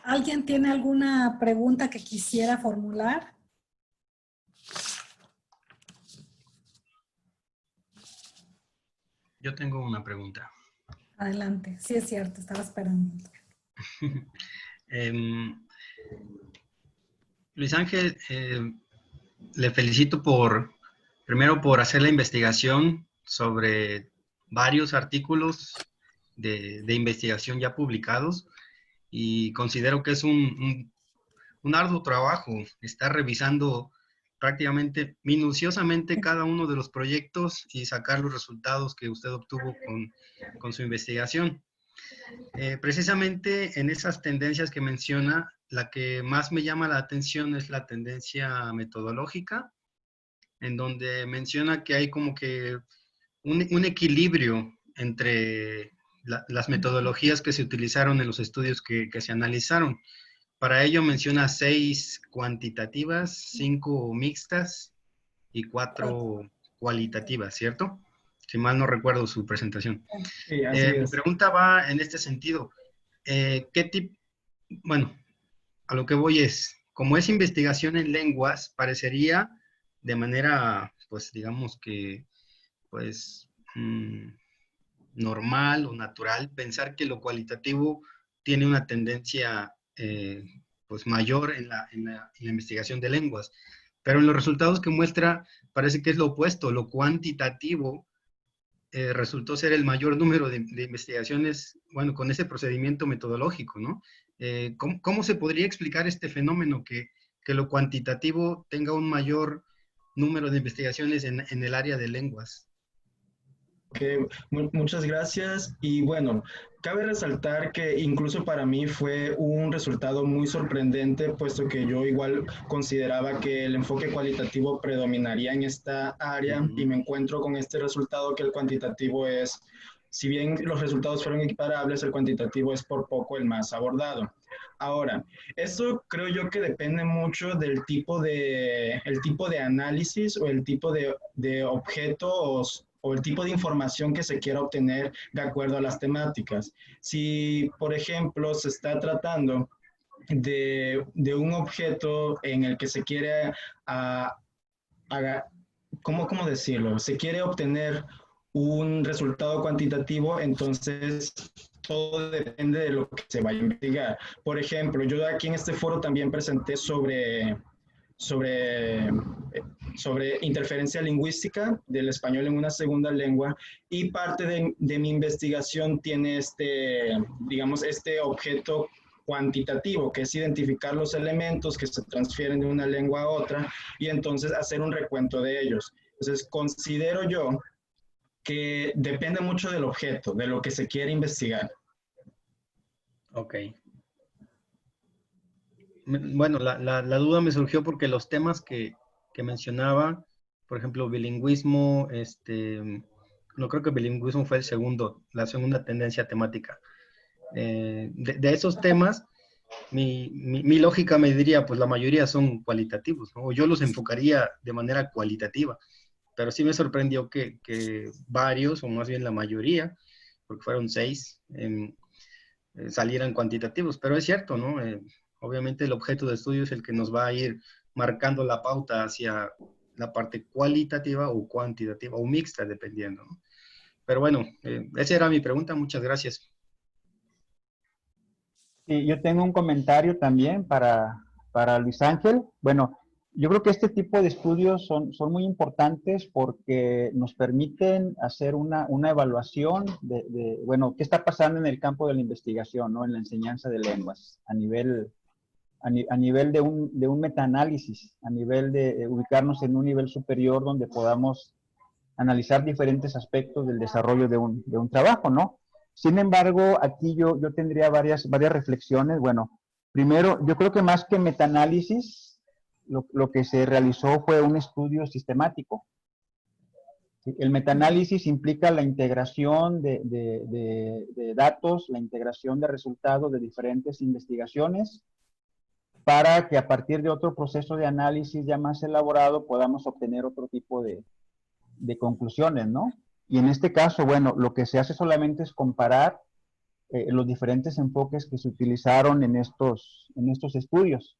¿Alguien tiene alguna pregunta que quisiera formular? Yo tengo una pregunta. Adelante. Sí, es cierto, estaba esperando. Luis Ángel, le felicito primero por hacer la investigación sobre varios artículos de investigación ya publicados, y considero que es un arduo trabajo estar revisando prácticamente minuciosamente cada uno de los proyectos y sacar los resultados que usted obtuvo con su investigación. Precisamente en esas tendencias que menciona, la que más me llama la atención es la tendencia metodológica, en donde menciona que hay como que un equilibrio entre las metodologías que se utilizaron en los estudios que se analizaron. Para ello menciona 6 cuantitativas, 5 mixtas y 4 cualitativas, ¿cierto? Si mal no recuerdo su presentación. Sí, así Mi es. pregunta va en este sentido. ¿Qué tipo? Bueno, a lo que voy es, como es investigación en lenguas, parecería de manera, pues digamos que, pues, normal o natural, pensar que lo cualitativo tiene una tendencia pues mayor en la investigación de lenguas. Pero en los resultados que muestra parece que es lo opuesto, lo cuantitativo resultó ser el mayor número de investigaciones, bueno, con ese procedimiento metodológico, ¿no? ¿Cómo se podría explicar este fenómeno que lo cuantitativo tenga un mayor número de investigaciones en el área de lenguas? Muchas gracias. Y bueno, cabe resaltar que incluso para mí fue un resultado muy sorprendente, puesto que yo igual consideraba que el enfoque cualitativo predominaría en esta área y me encuentro con este resultado que el cuantitativo es, si bien los resultados fueron equiparables, el cuantitativo es por poco el más abordado. Ahora, esto creo yo que depende mucho del tipo de análisis o el tipo de objetos o el tipo de información que se quiera obtener de acuerdo a las temáticas. Si, por ejemplo, se está tratando de un objeto en el que se quiere, ¿cómo decirlo? Se quiere obtener un resultado cuantitativo, entonces todo depende de lo que se vaya a investigar. Por ejemplo, yo aquí en este foro también presenté sobre interferencia lingüística del español en una segunda lengua y parte de mi investigación tiene digamos, este objeto cuantitativo, que es identificar los elementos que se transfieren de una lengua a otra y entonces hacer un recuento de ellos. Entonces, considero yo que depende mucho del objeto, de lo que se quiere investigar. Ok. Bueno, la duda me surgió porque los temas que mencionaba, por ejemplo, bilingüismo, no creo que bilingüismo fue la segunda tendencia temática. De esos temas, mi lógica me diría, pues la mayoría son cualitativos, ¿no? O yo los enfocaría de manera cualitativa, pero sí me sorprendió que varios, o más bien la mayoría, porque fueron 6, salieran cuantitativos, pero es cierto, ¿no? Obviamente el objeto de estudio es el que nos va a ir marcando la pauta hacia la parte cualitativa o cuantitativa, o mixta, dependiendo, ¿no? Pero bueno, esa era mi pregunta, muchas gracias. Sí, yo tengo un comentario también para Luis Ángel. Bueno, yo creo que este tipo de estudios son muy importantes porque nos permiten hacer una evaluación bueno, qué está pasando en el campo de la investigación, ¿no? En la enseñanza de lenguas, a nivel de un metaanálisis, a nivel de ubicarnos en un nivel superior donde podamos analizar diferentes aspectos del desarrollo de un trabajo, ¿no? Sin embargo, aquí yo tendría varias reflexiones. Bueno, primero, yo creo que más que metaanálisis, lo que se realizó fue un estudio sistemático. ¿Sí? El metaanálisis implica la integración de datos, la integración de resultados de diferentes investigaciones para que a partir de otro proceso de análisis ya más elaborado podamos obtener otro tipo de conclusiones, ¿no? Y en este caso, bueno, lo que se hace solamente es comparar los diferentes enfoques que se utilizaron en estos estudios.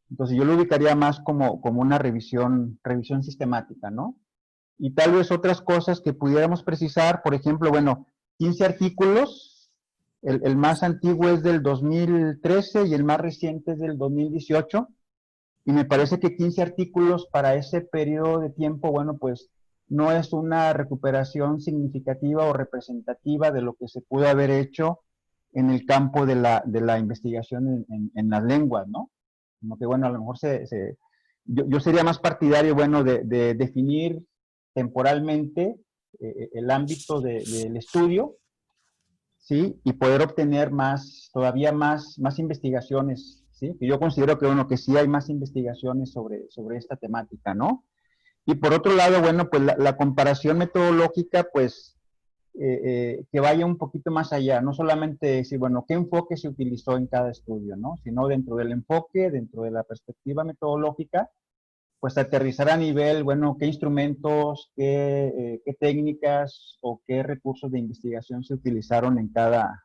Entonces yo lo ubicaría más como una revisión sistemática, ¿no? Y tal vez otras cosas que pudiéramos precisar, por ejemplo, bueno, 15 artículos, el más antiguo es del 2013 y el más reciente es del 2018, y me parece que 15 artículos para ese periodo de tiempo, bueno, pues no es una recuperación significativa o representativa de lo que se pudo haber hecho en el campo de la investigación en las lenguas, ¿no? Como que, bueno, a lo mejor yo sería más partidario, bueno, de definir temporalmente el ámbito del estudio, ¿sí? Y poder obtener todavía más investigaciones, ¿sí? Que yo considero que, bueno, que sí hay más investigaciones sobre esta temática, ¿no? Y por otro lado, bueno, pues la comparación metodológica, pues, que vaya un poquito más allá, no solamente decir, bueno, qué enfoque se utilizó en cada estudio, ¿no? Sino dentro del enfoque, dentro de la perspectiva metodológica, pues aterrizar a nivel, bueno, qué instrumentos, qué técnicas o qué recursos de investigación se utilizaron en cada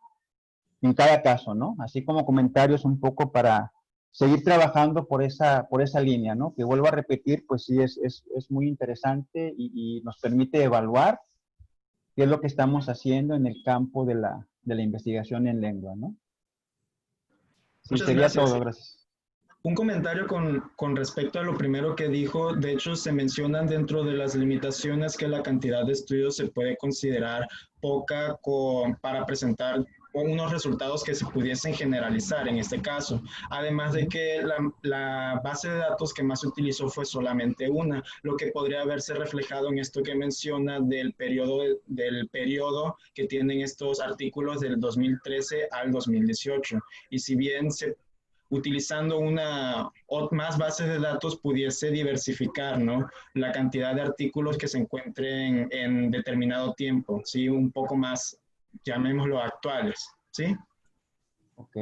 caso, ¿no? Así como comentarios un poco para seguir trabajando por esa línea, ¿no? Que vuelvo a repetir, pues sí, es muy interesante y nos permite evaluar qué es lo que estamos haciendo en el campo de la investigación en lengua, ¿no? Sí, Muchas sería gracias. todo, gracias. Un comentario con respecto a lo primero que dijo. De hecho, se mencionan dentro de las limitaciones que la cantidad de estudios se puede considerar poca para presentar unos resultados que se pudiesen generalizar en este caso. Además de que la base de datos que más se utilizó fue solamente una, lo que podría haberse reflejado en esto que menciona del periodo que tienen estos artículos del 2013 al 2018. Y si bien utilizando más bases de datos pudiese diversificar, ¿no?, la cantidad de artículos que se encuentren en determinado tiempo, ¿sí? Un poco más, llamémoslo, actuales, ¿sí? Ok.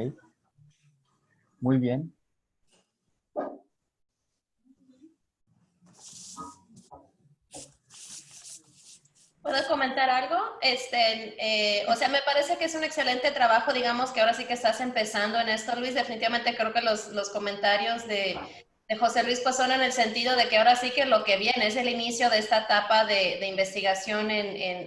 Muy bien. ¿Puedo comentar algo? O sea, me parece que es un excelente trabajo, digamos que ahora sí que estás empezando en esto, Luis. Definitivamente creo que los comentarios de José Luis pues son en el sentido de que ahora sí que lo que viene es el inicio de esta etapa de investigación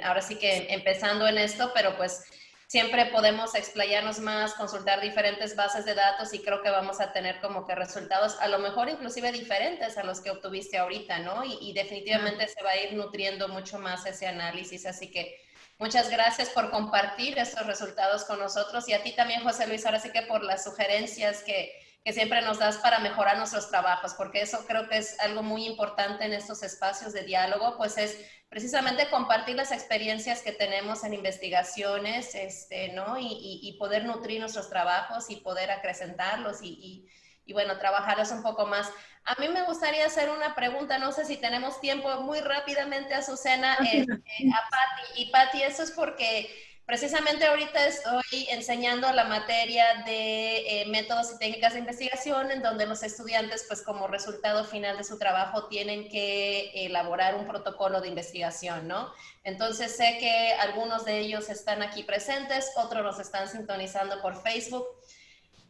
ahora sí que empezando en esto, pero pues siempre podemos explayarnos más, consultar diferentes bases de datos y creo que vamos a tener como que resultados a lo mejor inclusive diferentes a los que obtuviste ahorita, ¿no? Y definitivamente se va a ir nutriendo mucho más ese análisis, así que muchas gracias por compartir estos resultados con nosotros y a ti también, José Luis, ahora sí que por las sugerencias que siempre nos das para mejorar nuestros trabajos, porque eso creo que es algo muy importante en estos espacios de diálogo, pues es precisamente compartir las experiencias que tenemos en investigaciones, ¿no? Y poder nutrir nuestros trabajos y poder acrecentarlos y bueno, trabajarlos un poco más. A mí me gustaría hacer una pregunta, no sé si tenemos tiempo, muy rápidamente, Azucena, a Patti. Y Patti, eso es porque precisamente ahorita estoy enseñando la materia de métodos y técnicas de investigación, en donde los estudiantes, pues como resultado final de su trabajo, tienen que elaborar un protocolo de investigación, ¿no? Entonces sé que algunos de ellos están aquí presentes, otros nos están sintonizando por Facebook.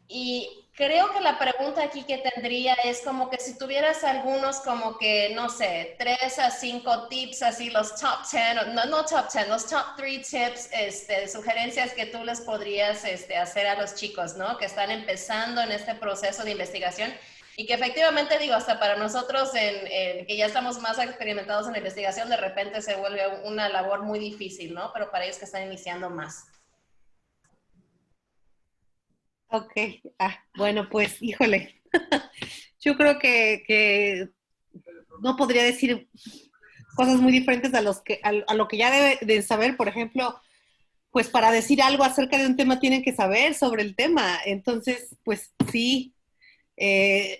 Y creo que la pregunta aquí que tendría es como que si tuvieras algunos como que, no sé, 3 a 5 tips, así los top 10, no top 10, los top 3 tips, sugerencias que tú les podrías hacer a los chicos, ¿no? Que están empezando en este proceso de investigación y que efectivamente, digo, hasta para nosotros que ya estamos más experimentados en la investigación, de repente se vuelve una labor muy difícil, ¿no? Pero para ellos que están iniciando más. Ok, bueno, pues, híjole, yo creo que no podría decir cosas muy diferentes a lo que ya debe de saber. Por ejemplo, pues para decir algo acerca de un tema tienen que saber sobre el tema. Entonces, pues sí,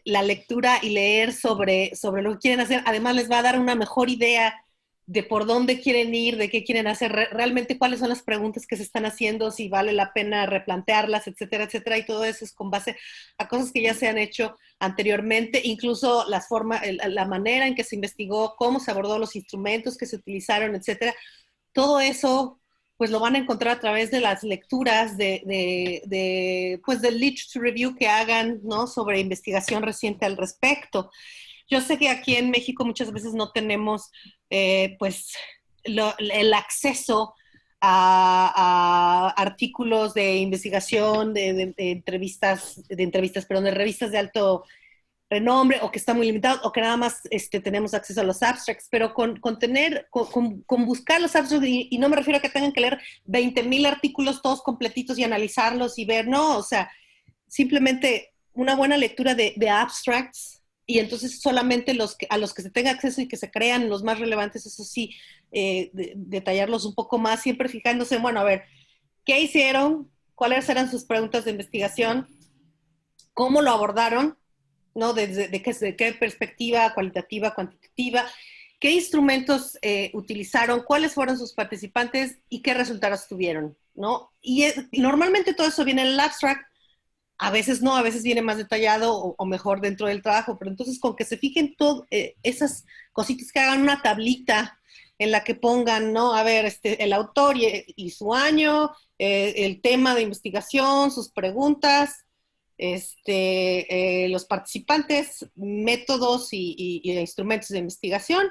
la lectura y leer sobre lo que quieren hacer, además les va a dar una mejor idea de por dónde quieren ir, de qué quieren hacer, realmente cuáles son las preguntas que se están haciendo, si vale la pena replantearlas, etcétera, etcétera, y todo eso es con base a cosas que ya se han hecho anteriormente, incluso la manera en que se investigó, cómo se abordó, los instrumentos que se utilizaron, etcétera. Todo eso pues lo van a encontrar a través de las lecturas pues del literature review que hagan, ¿no?, sobre investigación reciente al respecto. Yo sé que aquí en México muchas veces no tenemos pues el acceso a artículos de investigación, de revistas de alto renombre, o que está muy limitado, o que nada más tenemos acceso a los abstracts, pero con buscar los abstracts, y no me refiero a que tengan que leer 20,000 artículos todos completitos y analizarlos y ver, no, o sea, simplemente una buena lectura de abstracts, y entonces solamente a los que se tenga acceso y que se crean los más relevantes, eso sí, detallarlos un poco más, siempre fijándose, bueno, a ver, ¿qué hicieron? ¿Cuáles eran sus preguntas de investigación? ¿Cómo lo abordaron? ¿No? ¿De qué perspectiva cualitativa, cuantitativa? ¿Qué instrumentos utilizaron? ¿Cuáles fueron sus participantes? ¿Y qué resultados tuvieron? ¿No? Y normalmente todo eso viene en el abstract. A veces no, a veces viene más detallado o mejor dentro del trabajo, pero entonces con que se fijen todas esas cositas, que hagan una tablita en la que pongan, ¿no? A ver, el autor y su año, el tema de investigación, sus preguntas, los participantes, métodos y instrumentos de investigación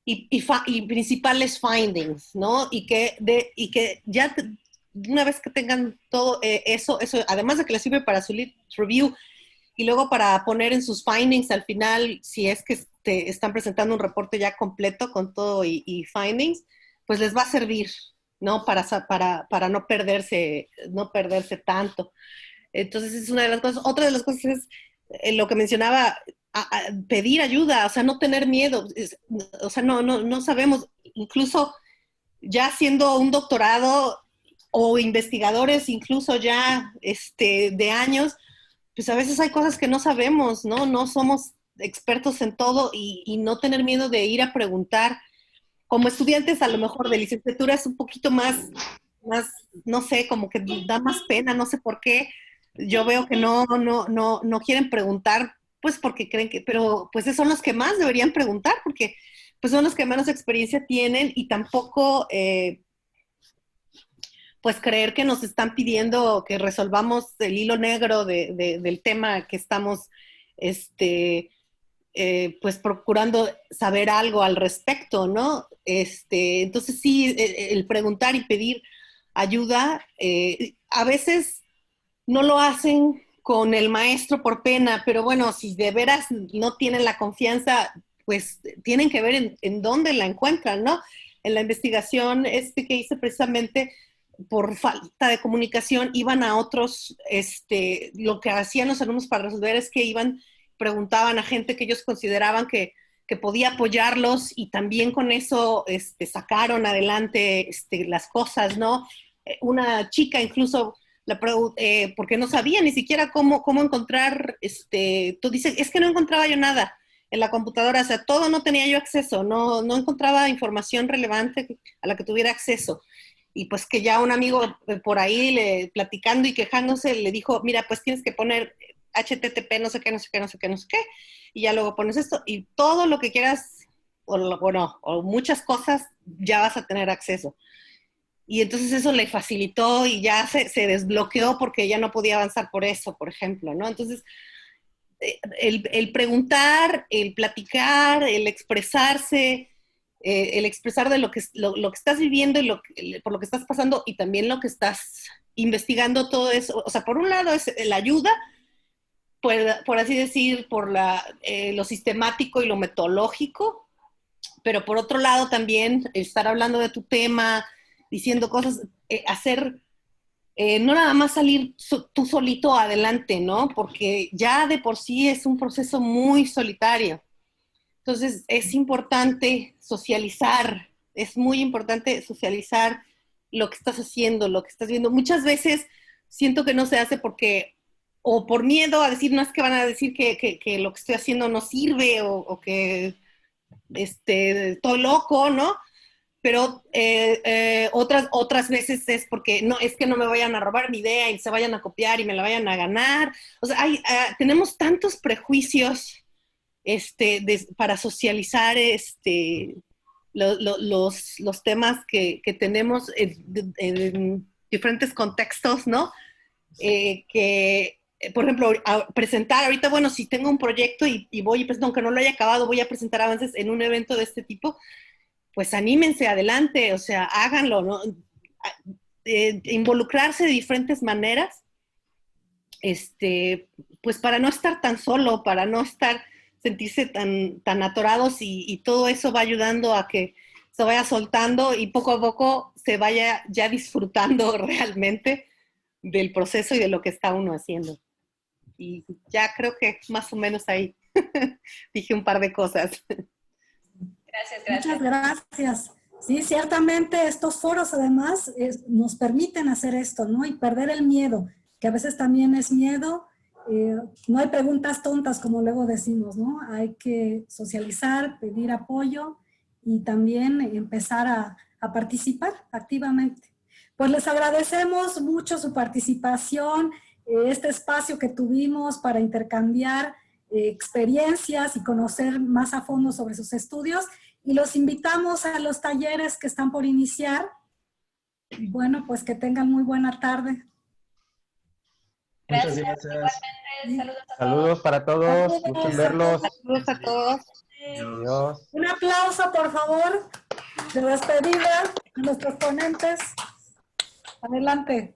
y principales findings, ¿no? Y que ya una vez que tengan todo eso, además de que les sirve para su lead review y luego para poner en sus findings al final, si es que están presentando un reporte ya completo con todo y findings, pues les va a servir, ¿no? Para no perderse tanto. Entonces es una de las cosas. Otra de las cosas es lo que mencionaba, pedir ayuda, o sea, no tener miedo. O sea, no sabemos, incluso ya haciendo un doctorado o investigadores incluso ya de años, pues a veces hay cosas que no sabemos, ¿no? No somos expertos en todo y no tener miedo de ir a preguntar. Como estudiantes a lo mejor de licenciatura es un poquito más, no sé, como que da más pena, no sé por qué. Yo veo que no quieren preguntar, pues porque creen que, pero pues son los que más deberían preguntar, porque pues son los que menos experiencia tienen y tampoco, pues creer que nos están pidiendo que resolvamos el hilo negro del tema que estamos, pues procurando saber algo al respecto, ¿no? Entonces sí, el preguntar y pedir ayuda, a veces no lo hacen con el maestro por pena, pero bueno, si de veras no tienen la confianza, pues tienen que ver en dónde la encuentran, ¿no? En la investigación que hice precisamente por falta de comunicación, iban a otros, lo que hacían los alumnos para resolver es que preguntaban a gente que ellos consideraban que podía apoyarlos y también con eso sacaron adelante las cosas, ¿no? Una chica incluso, porque no sabía ni siquiera cómo encontrar, tú dices, es que no encontraba yo nada en la computadora, o sea, todo no tenía yo acceso, no encontraba información relevante a la que tuviera acceso. Y pues que ya un amigo por ahí platicando y quejándose le dijo, mira, pues tienes que poner HTTP, no sé qué, y ya luego pones esto, y todo lo que quieras, o muchas cosas, ya vas a tener acceso. Y entonces eso le facilitó y ya se desbloqueó porque ya no podía avanzar por eso, por ejemplo, ¿no? Entonces, el preguntar, el platicar, el expresarse, el expresar de lo que estás viviendo y por lo que estás pasando y también lo que estás investigando, todo eso. O sea, por un lado es la ayuda, por así decir, por lo sistemático y lo metodológico, pero por otro lado también estar hablando de tu tema, diciendo cosas, hacer, no nada más salir tú solito adelante, ¿no? Porque ya de por sí es un proceso muy solitario. Entonces es importante socializar, es muy importante socializar lo que estás haciendo, lo que estás viendo. Muchas veces siento que no se hace porque o por miedo a decir, no es que van a decir que lo que estoy haciendo no sirve o que estoy loco, ¿no? Pero otras veces es porque no, es que no me vayan a robar mi idea y se vayan a copiar y me la vayan a ganar. O sea, tenemos tantos prejuicios para socializar los temas que tenemos en diferentes contextos, ¿no? Por ejemplo, presentar ahorita, bueno, si tengo un proyecto y voy y presento, aunque no lo haya acabado, voy a presentar avances en un evento de este tipo, pues anímense, adelante, o sea, háganlo, ¿no? Involucrarse de diferentes maneras, pues para no estar tan solo, para no sentirse tan atorados y todo eso va ayudando a que se vaya soltando y poco a poco se vaya ya disfrutando realmente del proceso y de lo que está uno haciendo. Y ya creo que más o menos ahí dije un par de cosas. Gracias. Muchas gracias. Sí, ciertamente estos foros además nos permiten hacer esto, ¿no? Y perder el miedo, que a veces también es miedo. No hay preguntas tontas, como luego decimos, ¿no? Hay que socializar, pedir apoyo y también empezar a participar activamente. Pues les agradecemos mucho su participación, este espacio que tuvimos para intercambiar experiencias y conocer más a fondo sobre sus estudios. Y los invitamos a los talleres que están por iniciar. Bueno, pues que tengan muy buena tarde. Muchas gracias. Saludos para todos. Gusto en verlos. Saludos a todos. Adiós. Un aplauso, por favor, de despedida a nuestros ponentes. Adelante.